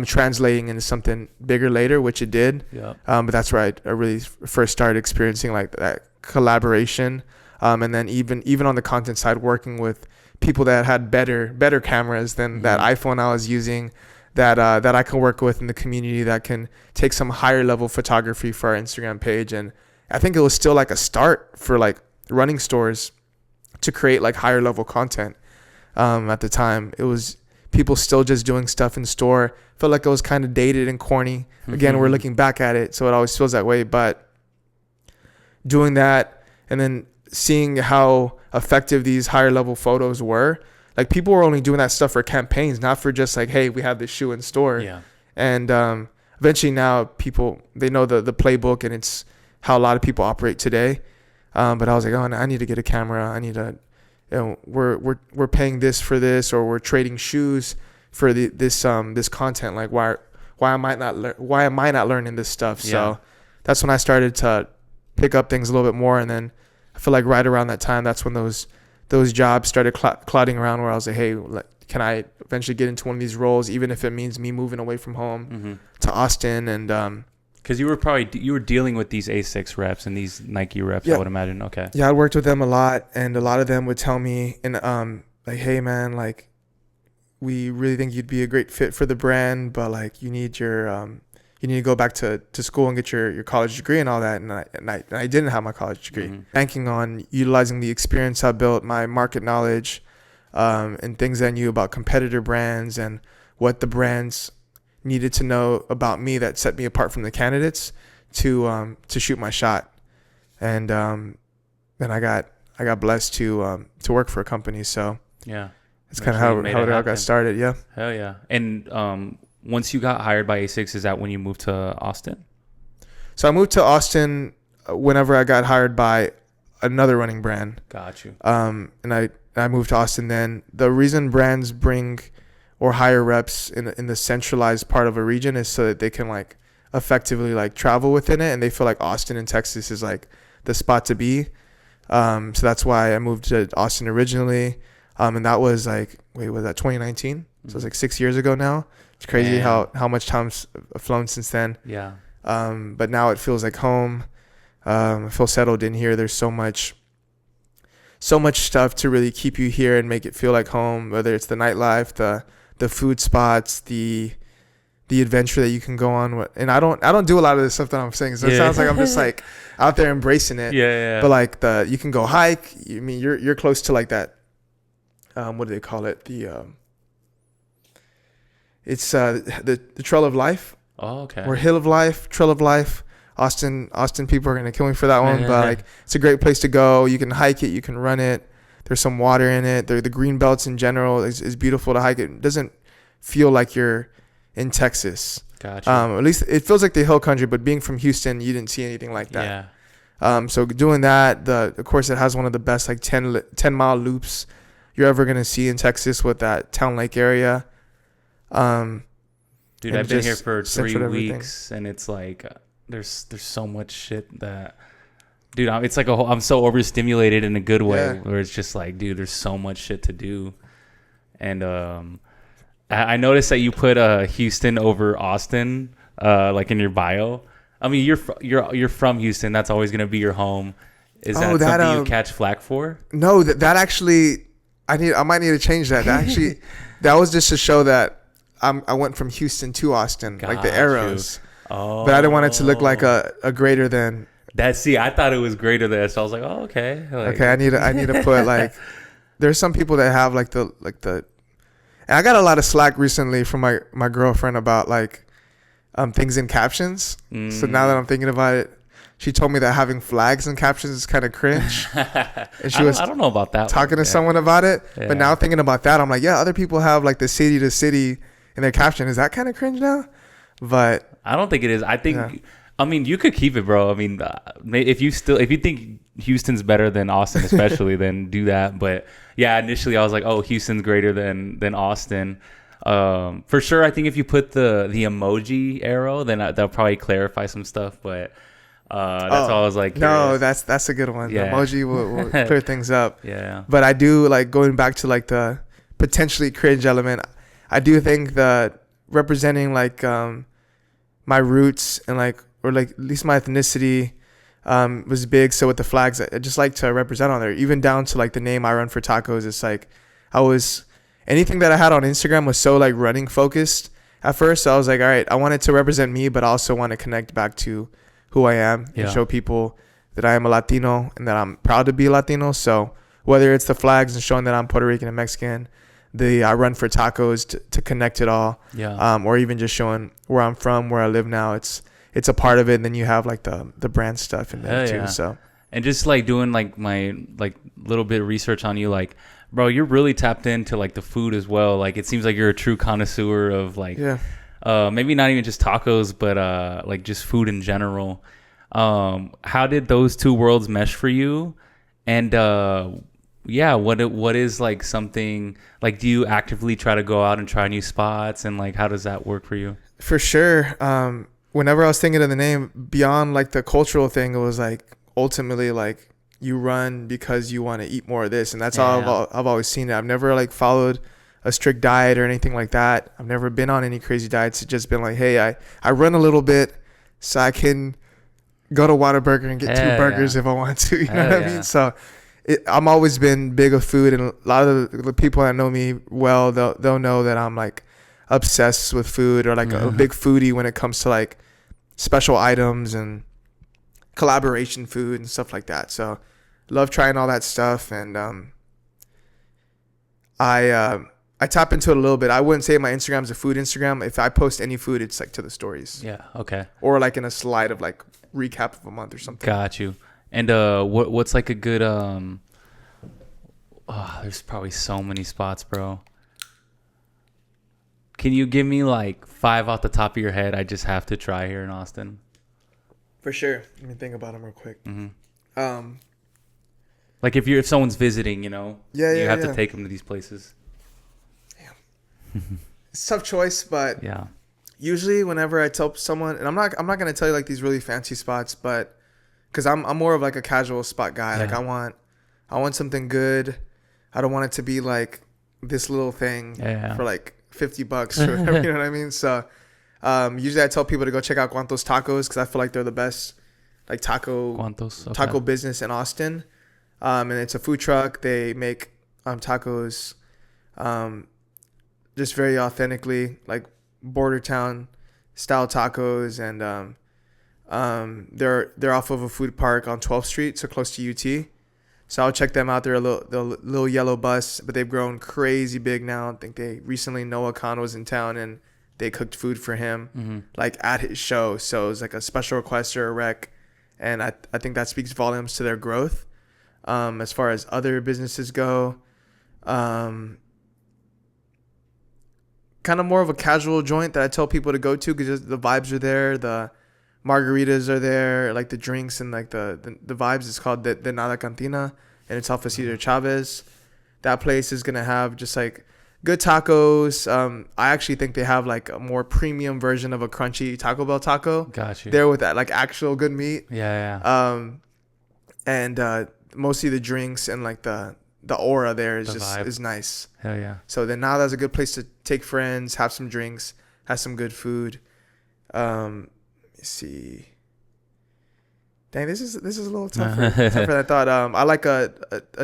translating into something bigger later, which it did. But that's where I really first started experiencing, like, that collaboration. And then even on the content side, working with people that had better cameras than that iPhone I was using, that I can work with in the community, that can take some higher level photography for our Instagram page. And I think it was still, like, a start for, like, running stores to create, like, higher level content. At the time, it was people still just doing stuff in store. Felt like it was kind of dated and corny. Again, we're looking back at it, so it always feels that way. But doing that, and then seeing how effective these higher level photos were, like, people were only doing that stuff for campaigns, not for just, like, hey, we have this shoe in store. And eventually now people, they know the playbook, and it's how a lot of people operate today. But I was like, oh, I need to get a camera. I need to, we're paying this for this, or we're trading shoes. for this content. Like why am I not learning this stuff? So that's when I started to pick up things a little bit more. And then I feel like right around that time, that's when those jobs started clouding around, where I was like, hey, can I eventually get into one of these roles, even if it means me moving away from home to Austin? And because you were dealing with these Asics reps and these Nike reps, I would imagine. Okay. Yeah, I worked with them a lot, and a lot of them would tell me, and like, hey man, like, we really think you'd be a great fit for the brand, but like you need to go back to school and get your college degree and all that. And I didn't have my college degree. Banking on utilizing the experience I built, my market knowledge, and things I knew about competitor brands and what the brands needed to know about me that set me apart from the candidates to shoot my shot. And then I got blessed to work for a company. So yeah, it's kind of how it all got started. Yeah. Hell yeah. And once you got hired by Asics, is that when you moved to Austin? So I moved to Austin whenever I got hired by another running brand. Got you. And I moved to Austin then. The reason brands bring or hire reps in the centralized part of a region is so that they can like effectively like travel within it, and they feel like Austin in Texas is like the spot to be. So that's why I moved to Austin originally. And that was like, was that 2019? So it's like 6 years ago now. It's crazy how much time's flown since then. Yeah. But now it feels like home. I feel settled in here. There's so much stuff to really keep you here and make it feel like home, whether it's the nightlife, the food spots, the adventure that you can go on. And I don't do a lot of this stuff that I'm saying. So it sounds like I'm just like out there embracing it. Yeah. But like you can go hike. I mean, you're close to like that. What do they call it? It's the Trail of Life. Oh, okay. Or Hill of Life, Trail of Life. Austin people are gonna kill me for that one, but like it's a great place to go. You can hike it, you can run it. There's some water in it. The green belts in general is beautiful to hike. It doesn't feel like you're in Texas. Gotcha. At least it feels like the hill country, but being from Houston, you didn't see anything like that. Yeah. So doing that, of course it has one of the best like 10-mile loops you're ever gonna see in Texas with that Town Lake area. Dude, I've been here for 3 weeks, and it's like there's so much shit that, dude, it's like I'm so overstimulated in a good way, where it's just like, dude, there's so much shit to do. And I noticed that you put Houston over Austin, like in your bio. I mean, you're from Houston. That's always gonna be your home. Is that something you catch flack for? No, that actually, I might need to change that. That actually, that was just to show that I went from Houston to Austin, like the arrows. Oh. But I didn't want it to look like a greater than. I thought it was greater than. So I was like, oh, okay. Like, okay, I need to put like. There's some people that have like the. And I got a lot of slack recently from my girlfriend about like, things in captions. So now that I'm thinking about it, she told me that having flags in captions is kind of cringe. And I don't know about that. Talking to someone about it, but now thinking about that, I'm like, yeah, other people have like the city to city in their caption. Is that kind of cringe now? But I don't think it is. I think, I mean, you could keep it, bro. I mean, if you think Houston's better than Austin, especially, then do that. But yeah, initially I was like, oh, Houston's greater than Austin. For sure, I think if you put the emoji arrow, then that'll probably clarify some stuff. But that's all I was like. No, that's a good one. Yeah. The emoji will clear things up. Yeah. But I do like going back to like the potentially cringe element. I do think that representing like my roots and like, or like at least my ethnicity was big. So with the flags, I just like to represent on there, even down to like the name IRunForTacos. It's like anything that I had on Instagram was so like running focused at first. So I was like, all right, I wanted to represent me, but I also want to connect back to who I am and show people that I am a Latino and that I'm proud to be Latino. So whether it's the flags and showing that I'm Puerto Rican and Mexican, the I Run for Tacos to connect it all, or even just showing where I'm from, where I live now, it's a part of it. And then you have like the brand stuff in there too. So, and just like doing like my like little bit of research on you, like, bro, you're really tapped into like the food as well. Like it seems like you're a true connoisseur of like, maybe not even just tacos, but like just food in general. How did those two worlds mesh for you? And yeah, what is like something like, do you actively try to go out and try new spots, and like how does that work for you? For sure. Whenever I was thinking of the name, beyond like the cultural thing, it was like ultimately like you run because you want to eat more of this, and that's how I've always seen it. I've never like followed a strict diet or anything like that. I've never been on any crazy diets. It's just been like, hey, I run a little bit so I can go to Whataburger and get 2 burgers if I want to. You know what I mean? So I'm always been big of food, and a lot of the people that know me well, they'll know that I'm like obsessed with food, or like a big foodie when it comes to like special items and collaboration food and stuff like that. So love trying all that stuff, and I tap into it a little bit. I wouldn't say my Instagram's a food Instagram. If I post any food, it's like to the stories. Yeah. Okay. Or like in a slide of like recap of a month or something. Got you. And what's like a good there's probably so many spots, bro. Can you give me like 5 off the top of your head? I just have to try here in Austin. For sure. Let me think about them real quick. Like if someone's visiting, you know, you have to take them to these places. It's a tough choice, but yeah. Usually whenever I tell someone, and I'm not gonna tell you like these really fancy spots, but because I'm more of like a casual spot guy. Like I want something good. I don't want it to be like this little thing for like $50 or whatever, you know what I mean? So usually I tell people to go check out Guantos Tacos, because I feel like they're the best like taco business in Austin. And it's a food truck. They make tacos just very authentically, like border town style tacos, and they're off of a food park on 12th Street, so close to UT. So I'll check them out. They're a little yellow bus, but they've grown crazy big now. I think Noah Khan was in town, and they cooked food for him like at his show. So it was like a special request or a rec, and I think that speaks volumes to their growth. As far as other businesses go, kind of more of a casual joint that I tell people to go to because the vibes are there, the margaritas are there, like the drinks and like the vibes. It's called the Nada Cantina, and it's off of Cesar Chavez. That place is gonna have just like good tacos. I actually think they have like a more premium version of a crunchy Taco Bell taco. Got you. There with that like actual good meat. Yeah. And mostly the drinks and like the aura there is is nice. Hell yeah. So then now that's a good place to take friends, have some drinks, have some good food. Let me see. Dang, this is a little tougher than I thought. I like a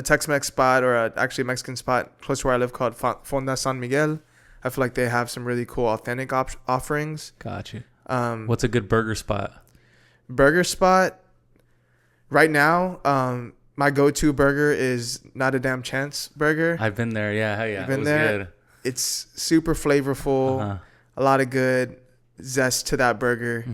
Tex-Mex spot, or actually a Mexican spot close to where I live called Fonda San Miguel. I feel like they have some really cool authentic offerings. Got you. What's a good burger spot? Burger spot right now, my go-to burger is Not a Damn Chance burger. I've been there. Yeah. Hell yeah. You've been there? Good. It's super flavorful. A lot of good zest to that burger.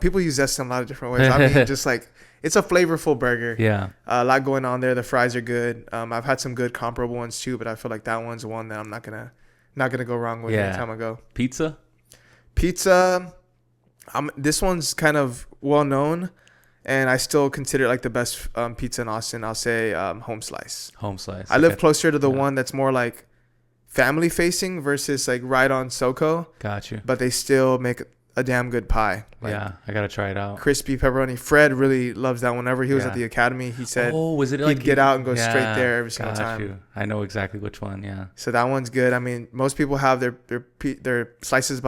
People use zest in a lot of different ways. I mean, just like it's a flavorful burger. Yeah. A lot going on there. The fries are good. I've had some good comparable ones too, but I feel like that one's one that I'm not gonna go wrong with anytime I go. Pizza. This one's kind of well known, and I still consider it like the best pizza in Austin. I'll say Home Slice. Home Slice. I live closer to the one that's more like family facing versus like right on SoCo. Got you. But they still make a damn good pie. Like, yeah, I gotta try it out. Crispy pepperoni. Fred really loves that. Whenever he was at the academy, he said, was it he'd get out and go straight there every single time. You. I know exactly which one. Yeah. So that one's good. I mean, most people have their slices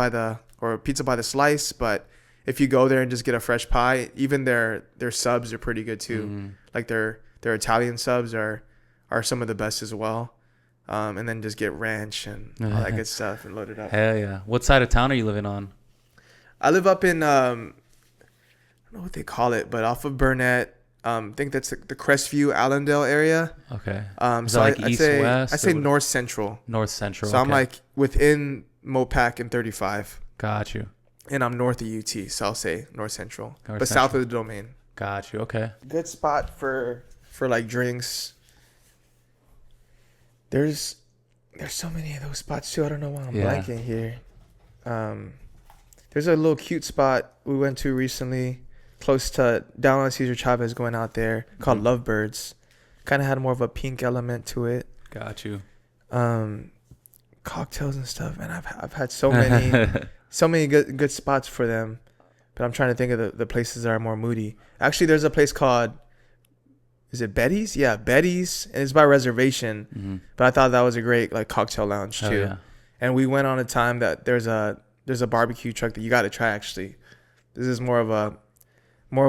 or pizza by the slice, but if you go there and just get a fresh pie, even their subs are pretty good too. Like their Italian subs are some of the best as well. And then just get ranch and all that good stuff and load it up. Hell yeah. What side of town are you living on? I live up in, I don't know what they call it, but off of Burnett. I think that's the Crestview, Allendale area. Okay. So like east, west? I say north central. North central. So I'm like within Mopac and 35. Got you. And I'm north of UT, so I'll say north central. South of the Domain. Got you. Okay. Good spot for like drinks. There's so many of those spots too. I don't know why I'm blanking here. There's a little cute spot we went to recently, close to down on Cesar Chavez, going out there, called Lovebirds. Kind of had more of a pink element to it. Got you. Cocktails and stuff, man. I've had so many good spots for them, but I'm trying to think of the places that are more moody. Actually, there's a place called, is it Betty's? Yeah, Betty's, and it's by reservation. Mm-hmm. But I thought that was a great like cocktail lounge too. Yeah. And we went on a time that there's a barbecue truck that you got to try. Actually, this is more of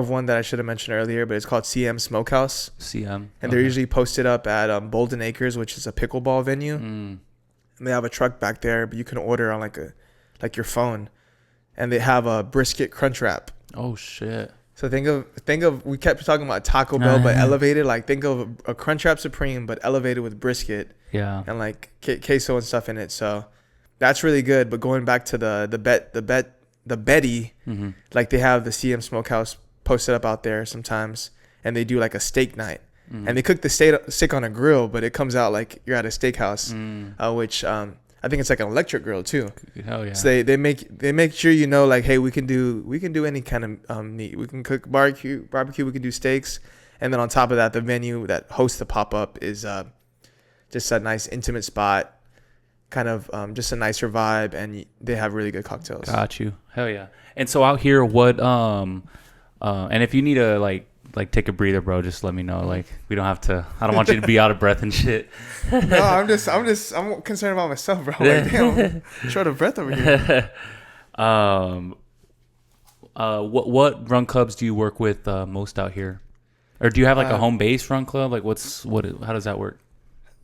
one that I should have mentioned earlier, but it's called CM Smokehouse. CM, and they're usually posted up at Bolden Acres, which is a pickleball venue. And they have a truck back there, but you can order on like your phone, and they have a brisket crunch wrap. Oh shit! So think of we kept talking about Taco Bell, but elevated. Like think of a crunch wrap supreme, but elevated with brisket. Yeah. And like queso and stuff in it. So that's really good. But going back to the Betty, Mm-hmm. like they have the CM Smokehouse posted up out there sometimes, and they do like a steak night. Mm-hmm. And they cook the steak on a grill, but it comes out like you're at a steakhouse, which I think it's like an electric grill too. Hell yeah! So they make sure you know, like, hey, we can do any kind of meat. We can cook barbecue. We can do steaks, and then on top of that, the venue that hosts the pop up is just a nice intimate spot, kind of just a nicer vibe, and they have really good cocktails. Got you. Hell yeah! And so out here, what and if you need to like take a breather, bro, just let me know. Like, we don't have to. I don't want you to be out of breath and shit. No, I'm concerned about myself, bro. Like, damn, I'm short of breath over here. What run clubs do you work with most out here, or do you have like a home base run club? Like, how does that work?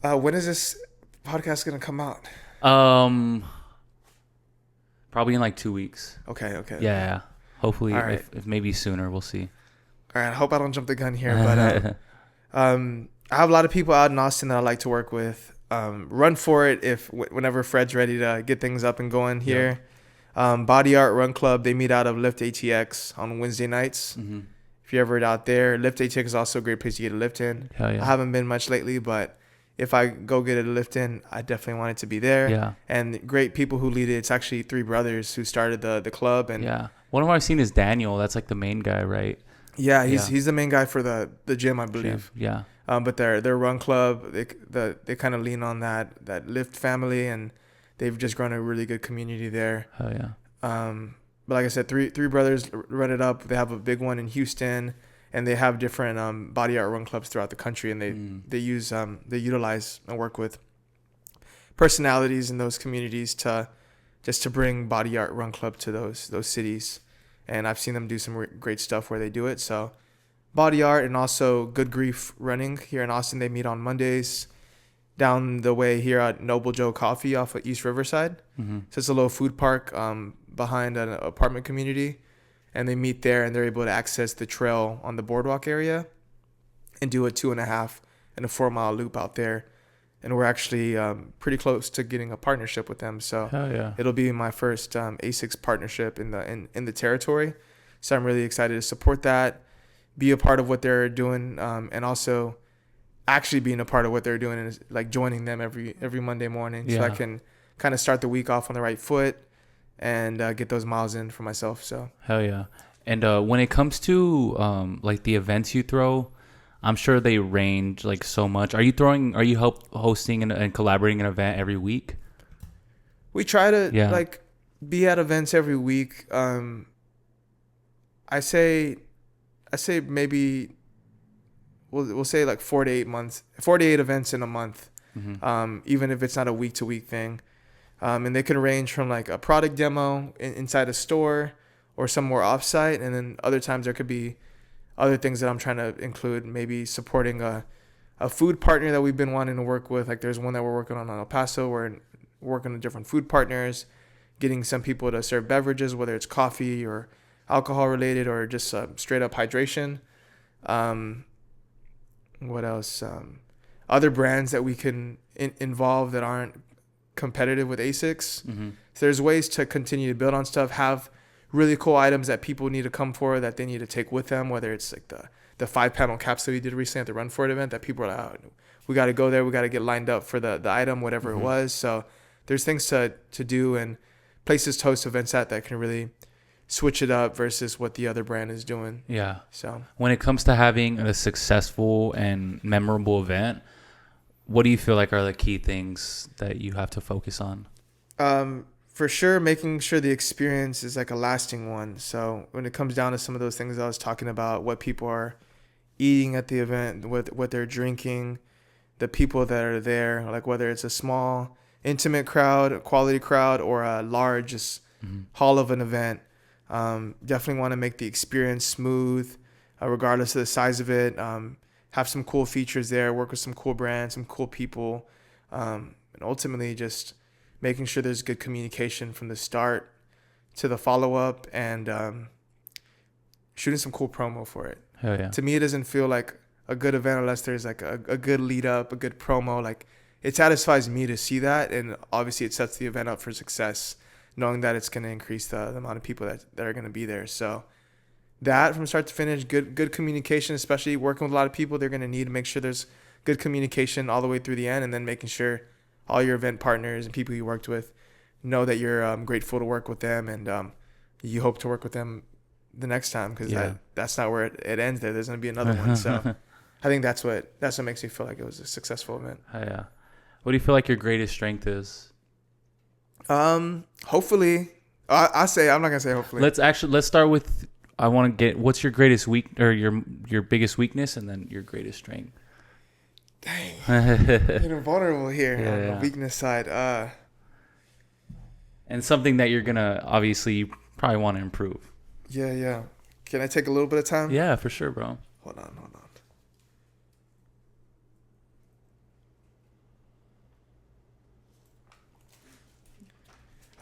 When is this podcast gonna come out? Probably in like 2 weeks. Okay. Yeah. Hopefully, right. if maybe sooner, we'll see. All right, I hope I don't jump the gun here, but I have a lot of people out in Austin that I like to work with. RunForIt, whenever Fred's ready to get things up and going here. Yep. Body Art Run Club, they meet out of Lift ATX on Wednesday nights. Mm-hmm. If you're ever out there, Lift ATX is also a great place to get a lift in. Hell yeah. I haven't been much lately, but if I go get a lift in, I definitely want it to be there. Yeah. And great people who lead it. It's actually 3 brothers who started the club. And yeah. One of them I've seen is Daniel. That's like the main guy, right? Yeah, he's the main guy for the gym, I believe. Yeah. But their run club, they kind of lean on that Lyft family, and they've just grown a really good community there. Oh yeah. But like I said, three brothers run it up. They have a big one in Houston, and they have different body art run clubs throughout the country, and they utilize and work with personalities in those communities to bring body art run club to those cities. And I've seen them do some great stuff where they do it. So Body Art and also Good Grief Running here in Austin, they meet on Mondays down the way here at Noble Joe Coffee off of East Riverside. Mm-hmm. So it's a little food park behind an apartment community. And they meet there, and they're able to access the trail on the boardwalk area and do a 2.5 and a 4 mile loop out there. And we're actually pretty close to getting a partnership with them. So it'll be my first Asics partnership in the territory. So I'm really excited to support that, be a part of what they're doing, and also actually being a part of what they're doing and like joining them every Monday morning, so I can kind of start the week off on the right foot and get those miles in for myself. So hell yeah. And when it comes to like the events you throw, I'm sure they range like so much. Are you hosting and collaborating an event every week? We try to like be at events every week. I say maybe we'll say like 4 to 8 months, 4 to 8 events in a month. Mm-hmm. Even if it's not a week to week thing. And they can range from like a product demo inside a store or some more offsite, and then other times there could be other things that I'm trying to include, maybe supporting a food partner that we've been wanting to work with. Like there's one that we're working on El Paso. We're working with different food partners, getting some people to serve beverages, whether it's coffee or alcohol related or just straight up hydration. What else? Other brands that we can involve that aren't competitive with Asics. Mm-hmm. So there's ways to continue to build on stuff, have really cool items that people need to come for, that they need to take with them, whether it's like the 5-panel caps that we did recently at the RunForIt event that people are like, oh, we got to go there, we got to get lined up for the item, whatever it was. So there's things to do and places to host events that can really switch it up versus what the other brand is doing. Yeah. So when it comes to having a successful and memorable event, what do you feel like are the key things that you have to focus on? For sure, making sure the experience is like a lasting one. So when it comes down to some of those things I was talking about, what people are eating at the event, what they're drinking, the people that are there, like whether it's a small, intimate crowd, a quality crowd, or a large just hall of an event. Definitely want to make the experience smooth, regardless of the size of it. Have some cool features there, work with some cool brands, some cool people, and ultimately just making sure there's good communication from the start to the follow-up, and shooting some cool promo for it. Hell yeah. To me, it doesn't feel like a good event unless there's like a good lead up, a good promo. Like, it satisfies me to see that, and obviously it sets the event up for success, knowing that it's going to increase the amount of people that are going to be there. So that from start to finish, good communication, especially working with a lot of people, they're going to need to make sure there's good communication all the way through the end, and then making sure all your event partners and people you worked with know that you're grateful to work with them, and you hope to work with them the next time, because that's not where it ends there. There's going to be another one. So I think that's what makes me feel like it was a successful event. Yeah. What do you feel like your greatest strength is? Hopefully, I'm not gonna say hopefully. Let's start with, I want to get, what's your greatest your biggest weakness, and then your greatest strength. Dang, getting vulnerable here on the weakness side. And something that you're gonna obviously probably want to improve. Yeah. Can I take a little bit of time? Yeah, for sure, bro. Hold on.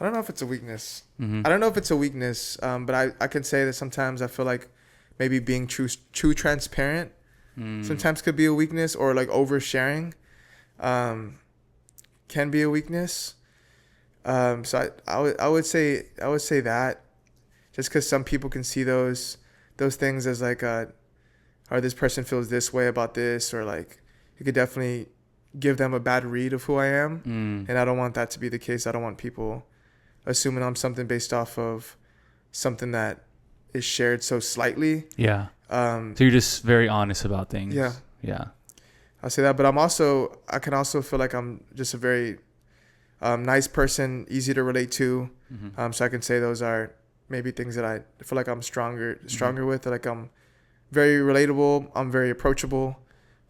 I don't know if it's a weakness. I don't know if it's a weakness, but I can say that sometimes I feel like maybe being too transparent sometimes could be a weakness, or like oversharing can be a weakness. So I would say that, just because some people can see those things as like or this person feels this way about this, or like you could definitely give them a bad read of who I am, and I don't want that to be the case. I don't want people assuming I'm something based off of something that is shared so slightly. Yeah. So you're just very honest about things. Yeah. I'll say that, but I can also feel like I'm just a very nice person, easy to relate to. So I can say those are maybe things that I feel like I'm stronger with. Like, I'm very relatable. I'm very approachable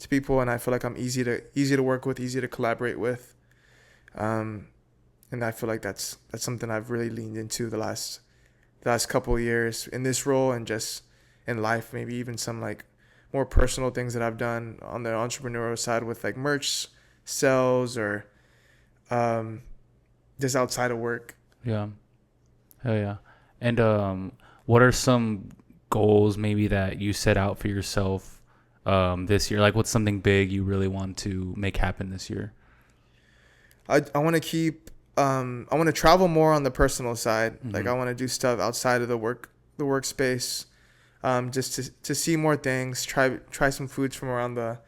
to people, and I feel like I'm easy to work with, easy to collaborate with. And I feel like that's something I've really leaned into the last couple of years in this role, and just in life, maybe even some like more personal things that I've done on the entrepreneurial side with like merch sales, or just outside of work. Yeah. Hell yeah. And what are some goals maybe that you set out for yourself this year? Like, what's something big you really want to make happen this year? I want to keep I want to travel more on the personal side. Like, I want to do stuff outside of the workspace, just to see more things, try some foods from around the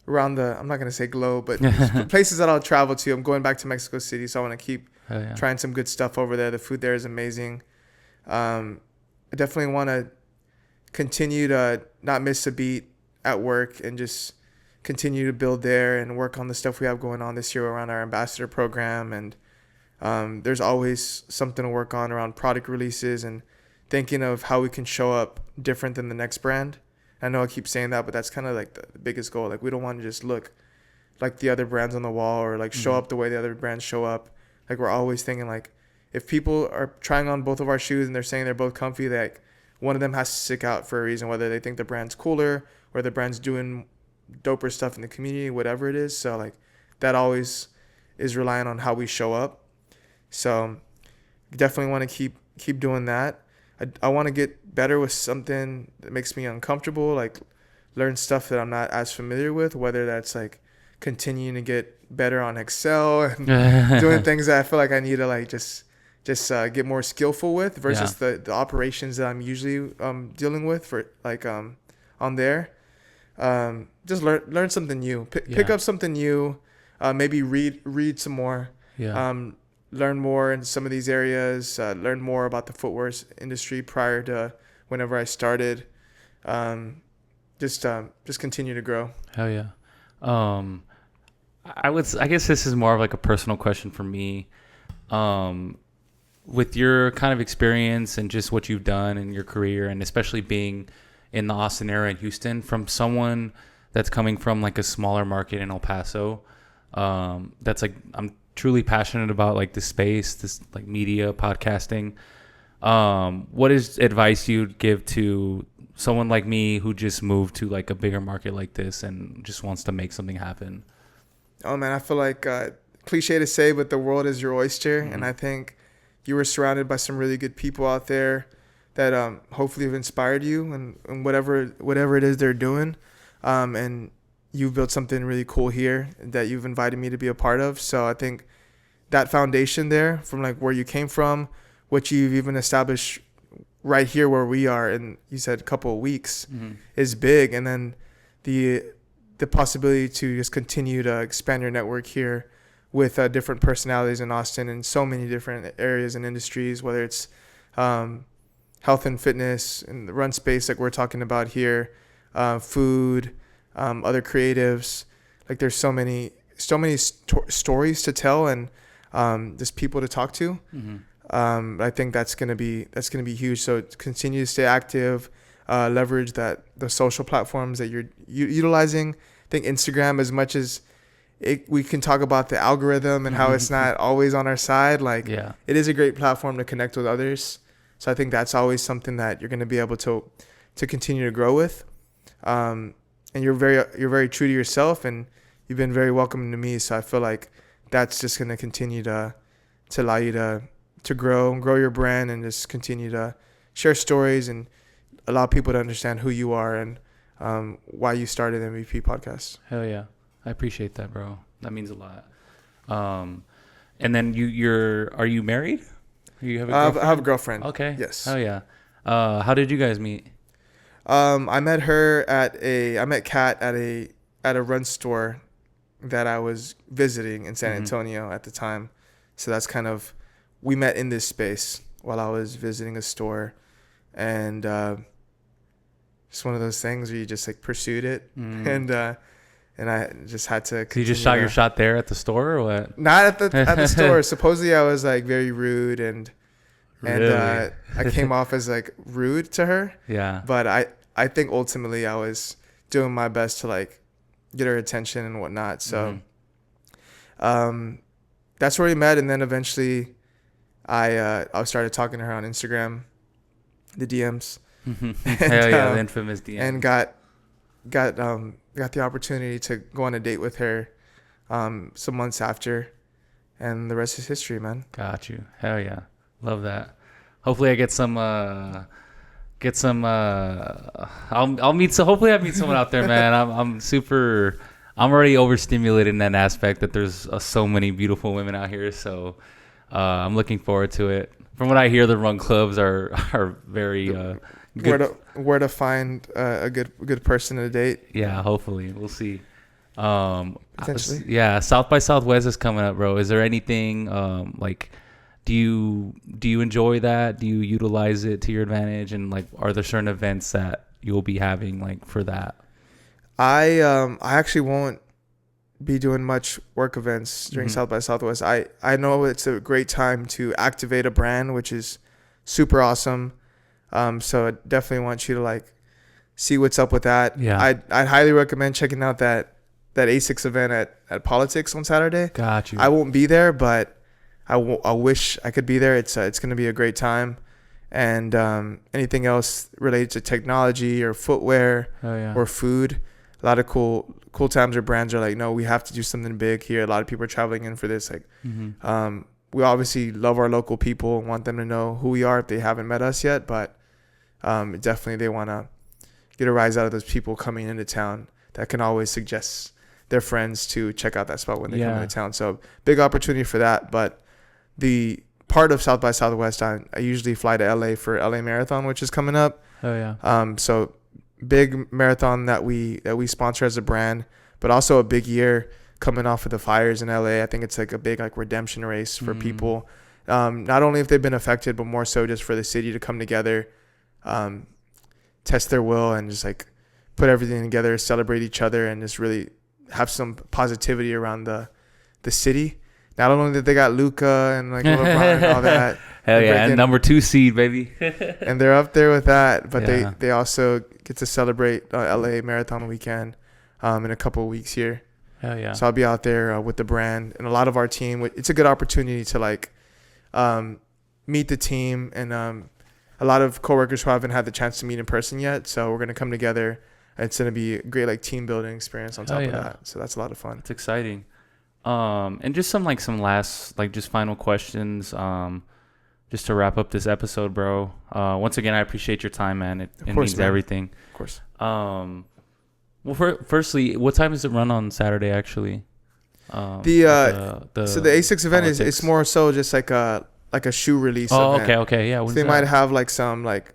I'm not going to say globe, but places that I'll travel to. I'm going back to Mexico City, so I want to keep trying some good stuff over there. The food there is amazing. I definitely want to continue to not miss a beat at work, and just continue to build there and work on the stuff we have going on this year around our ambassador program. And there's always something to work on around product releases, and thinking of how we can show up different than the next brand. I know I keep saying that, but that's kind of like the biggest goal. Like, we don't want to just look like the other brands on the wall, or like show up the way the other brands show up. Like, we're always thinking, like, if people are trying on both of our shoes and they're saying they're both comfy, like, one of them has to stick out for a reason, whether they think the brand's cooler or the brand's doing doper stuff in the community, whatever it is. So like, that always is relying on how we show up. So definitely want to keep doing that. I want to get better with something that makes me uncomfortable, like learn stuff that I'm not as familiar with, whether that's like continuing to get better on Excel and doing things that I feel like I need to like just get more skillful with, versus the operations that I'm usually dealing with for like on there. Just learn something new, pick up something new, maybe read some more. learn more in some of these areas, learn more about the footwear industry prior to whenever I started. Just continue to grow. Hell yeah. I guess this is more of like a personal question for me. With your kind of experience and just what you've done in your career, and especially being in the Austin area in Houston, from someone that's coming from like a smaller market in El Paso, that's like, I'm truly passionate about like this space, this like media, podcasting. What is advice you'd give to someone like me who just moved to like a bigger market like this and just wants to make something happen? Oh man, I feel like cliche to say, but the world is your oyster, and I think you were surrounded by some really good people out there that hopefully have inspired you and whatever it is they're doing, and you've built something really cool here that you've invited me to be a part of. So I think that foundation there, from like where you came from, what you've even established right here where we are, and you said a couple of weeks, is big. And then the possibility to just continue to expand your network here with different personalities in Austin in so many different areas and industries, whether it's health and fitness and the run space like we're talking about here, food, other creatives. Like there's so many stories to tell, and just people to talk to. I think that's gonna be huge. So continue to stay active, leverage the social platforms that you're utilizing. I think Instagram, as much as we can talk about the algorithm and how it's not always on our side, like it is a great platform to connect with others. So I think that's always something that you're going to be able to continue to grow with. And you're very true to yourself, and you've been very welcoming to me. So I feel like that's just going to continue to allow you to grow and grow your brand, and just continue to share stories and allow people to understand who you are and why you started MVP Podcast. Hell yeah. I appreciate that, bro. That means a lot. And then are you married? You have a girlfriend? I have a girlfriend. Okay. Yes. Oh yeah. How did you guys meet? I met Kat at a run store that I was visiting in San Antonio at the time. So that's kind of, we met in this space while I was visiting a store, and just one of those things where you just like pursued it, and I just had to. You just shot your shot there at the store, or what? Not at the store. Supposedly, I was like very rude, and really? I came off as like rude to her. Yeah. But I think ultimately I was doing my best to like get her attention and whatnot. So, that's where we met, and then eventually, I started talking to her on Instagram, the DMs. Hell yeah, the infamous DMs. And got the opportunity to go on a date with her some months after, and the rest is history, man. Got you. Hell yeah. Love that. Hopefully I get some I'll meet hopefully I meet someone out there, man. I'm already overstimulated in that aspect that there's so many beautiful women out here, so I'm looking forward to it. From what I hear, the run clubs are very good. Where to find a good person to date? Yeah, hopefully we'll see. Potentially. Yeah, South by Southwest is coming up, bro. Is there anything like, do you enjoy that? Do you utilize it to your advantage? And like, are there certain events that you'll be having like for that? I actually won't be doing much work events during South by Southwest. I know it's a great time to activate a brand, which is super awesome. So I definitely want you to like see what's up with that. Yeah. I'd highly recommend checking out that Asics event at Politics on Saturday. Got you. I won't be there, but I wish I could be there. It's going to be a great time. And anything else related to technology or footwear or food, a lot of cool times where brands are like, no, we have to do something big here. A lot of people are traveling in for this. Like, we obviously love our local people and want them to know who we are if they haven't met us yet. But definitely they want to get a rise out of those people coming into town that can always suggest their friends to check out that spot when they come into town. So big opportunity for that. But the part of South by Southwest, I usually fly to LA for LA Marathon, which is coming up. Oh yeah. So big marathon that we sponsor as a brand, but also a big year coming off of the fires in LA. I think it's like a big like redemption race for people. Not only if they've been affected, but more so just for the city to come together, test their will, and just like put everything together, celebrate each other, and just really have some positivity around the city. Not only that they got Luka and like LeBron and all that. Hell yeah, and number 2 seed, baby. And they're up there with that, but Yeah. they also get to celebrate LA Marathon weekend in a couple of weeks here. Hell yeah. So I'll be out there with the brand and a lot of our team. It's a good opportunity to like meet the team and a lot of coworkers who haven't had the chance to meet in person yet. So we're gonna come together. It's gonna be a great like team building experience on top of that. So that's a lot of fun. It's exciting. And just some last just final questions. Just to wrap up this episode, bro. Once again, I appreciate your time, man. It means everything. Of course. Well, firstly, what time does it run on Saturday? Actually, so the Asics event it's more so just like a shoe release. Oh, event. okay, yeah. So they might have like some like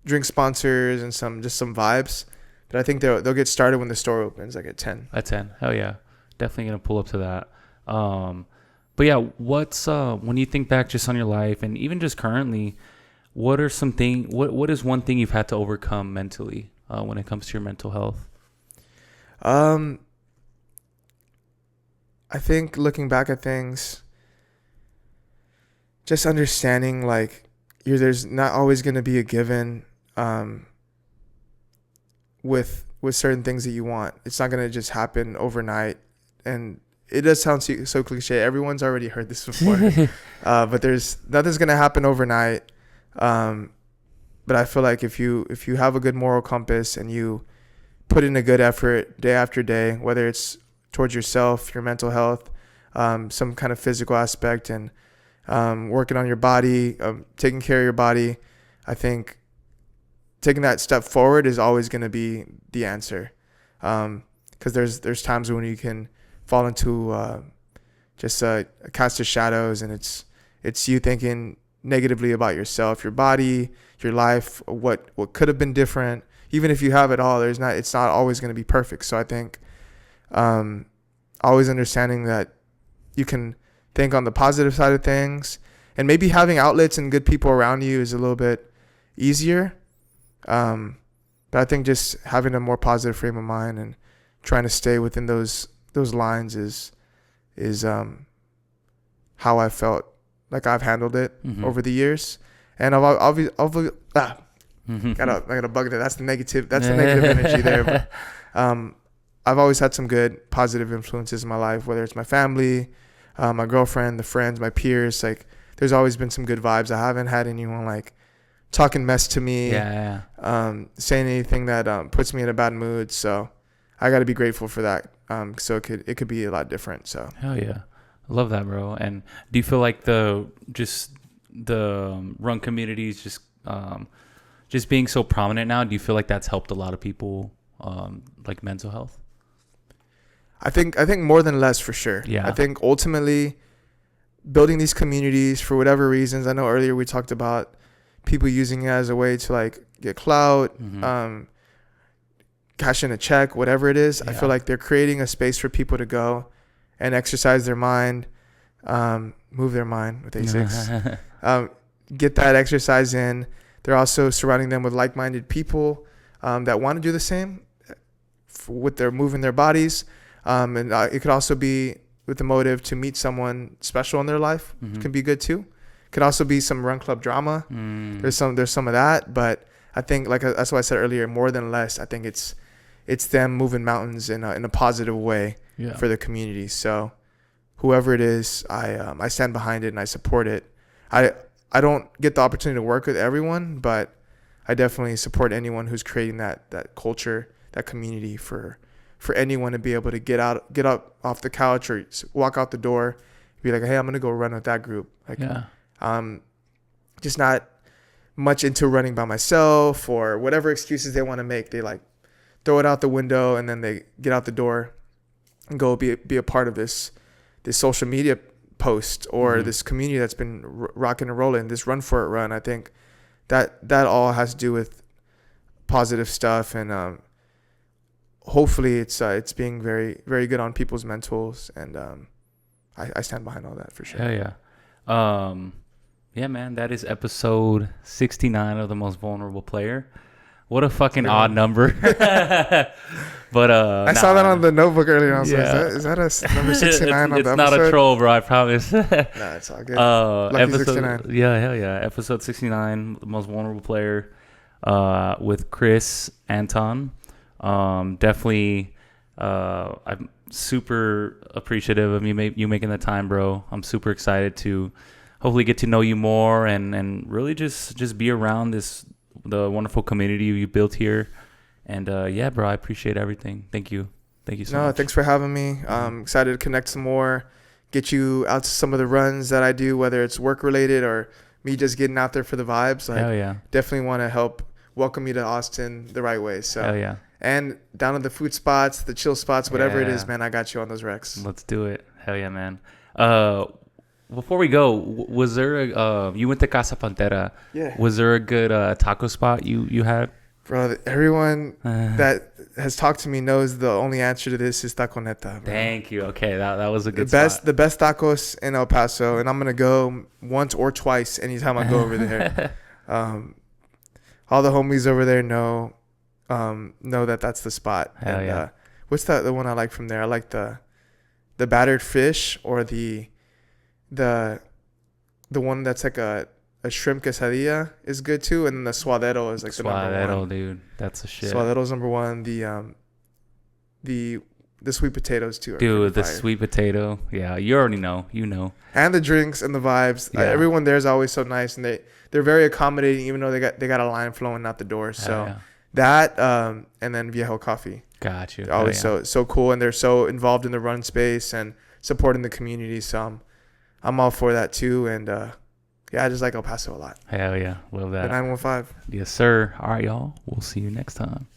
drink sponsors and some vibes, but I think they'll get started when the store opens, like at 10. At 10, hell yeah, definitely gonna pull up to that. But yeah, what's when you think back just on your life and even just currently, what are some thing? What is one thing you've had to overcome mentally when it comes to your mental health? I think looking back at things, just understanding like there's not always going to be a given with certain things that you want. It's not going to just happen overnight. And it does sound so cliche. Everyone's already heard this before. But nothing's going to happen overnight. But I feel like if you have a good moral compass and you put in a good effort day after day, whether it's towards yourself, your mental health, some kind of physical aspect, and working on your body, taking care of your body, I think taking that step forward is always going to be the answer. Because there's times when you can fall into just a cast of shadows, and it's you thinking negatively about yourself, your body, your life, what could have been different. Even if you have it all, it's not always going to be perfect. So I think always understanding that you can think on the positive side of things, and maybe having outlets and good people around you is a little bit easier. But I think just having a more positive frame of mind and trying to stay within those lines is how I felt like I've handled it over the years. And I got a bug there. That's the negative energy there. But, I've always had some good positive influences in my life, whether it's my family, my girlfriend, the friends, my peers. Like there's always been some good vibes. I haven't had anyone like talking mess to me, saying anything that puts me in a bad mood. So I got to be grateful for that. So it could be a lot different. So hell yeah, I love that, bro. And do you feel like the run community is just being so prominent now? Do you feel like that's helped a lot of people, like mental health? I think more than less, for sure. Yeah. I think ultimately building these communities for whatever reasons. I know earlier we talked about people using it as a way to like get clout, cash in a check, whatever it is. Yeah. I feel like they're creating a space for people to go and exercise their mind, move their mind with Asics, get that exercise in. They're also surrounding them with like-minded people that want to do the same with their moving their bodies. And it could also be with the motive to meet someone special in their life. It can be good too. Could also be some run club drama. There's some of that, but I think that's what I said earlier. More than less, I think it's them moving mountains in a positive way for the community. So whoever it is, I stand behind it and I support it. I don't get the opportunity to work with everyone, but I definitely support anyone who's creating that culture, that community for anyone to be able to get up off the couch or walk out the door, be like, hey, I'm gonna go run with that group. Just not much into running by myself or whatever excuses they want to make. They like throw it out the window and then they get out the door and go be a part of this social media post or this community that's been rocking and rolling, this Run For It run. I think that all has to do with positive stuff and hopefully it's being very, very good on people's mentals, and I stand behind all that for sure. Yeah, yeah, man. That is episode 69 of The Most Vulnerable Player. What a fucking odd number. But I saw that on the notebook earlier. I was like, is that a number 69 on the episode? It's not a troll, bro. I promise. No, it's all good. Lucky episode 69. Yeah, hell yeah. Episode 69, The Most Vulnerable Player, with Chris Anton. Definitely, I'm super appreciative of you making the time, bro. I'm super excited to hopefully get to know you more and really just be around the wonderful community you built here. And yeah, bro, I appreciate everything. Thank you so much. No, thanks for having me. I'm excited to connect some more, get you out to some of the runs that I do, whether it's work related or me just getting out there for the vibes. Like, hell yeah. Definitely want to help welcome you to Austin the right way. So hell yeah. And down at the food spots, the chill spots, whatever it is, man, I got you on those recs. Let's do it. Hell yeah, man. Before we go, was there you went to Casa Pantera? Yeah. Was there a good taco spot you had? Bro, everyone that has talked to me knows the only answer to this is Taco Neta. Bro. Thank you. Okay, that was a good spot. The best tacos in El Paso, and I'm gonna go once or twice anytime I go over there. All the homies over there know that that's the spot. Hell and, yeah. What's the one I like from there? I like the battered fish, or the one that's like a shrimp quesadilla is good too, and then the suadero is like the number one. Suadero, dude, that's a shit. Suadero's number one. The sweet potatoes too. Dude, the sweet potato. Yeah, you already know. You know. And the drinks and the vibes. Yeah. Everyone there is always so nice, and they're very accommodating, even though they got a line flowing out the door. So yeah. that and then Viejo Coffee. Got you. They're always so cool, and they're so involved in the run space and supporting the community. So I'm all for that too, and yeah, I just like El Paso a lot. Hell yeah, love that. The 915. Yes, sir. All right, y'all. We'll see you next time.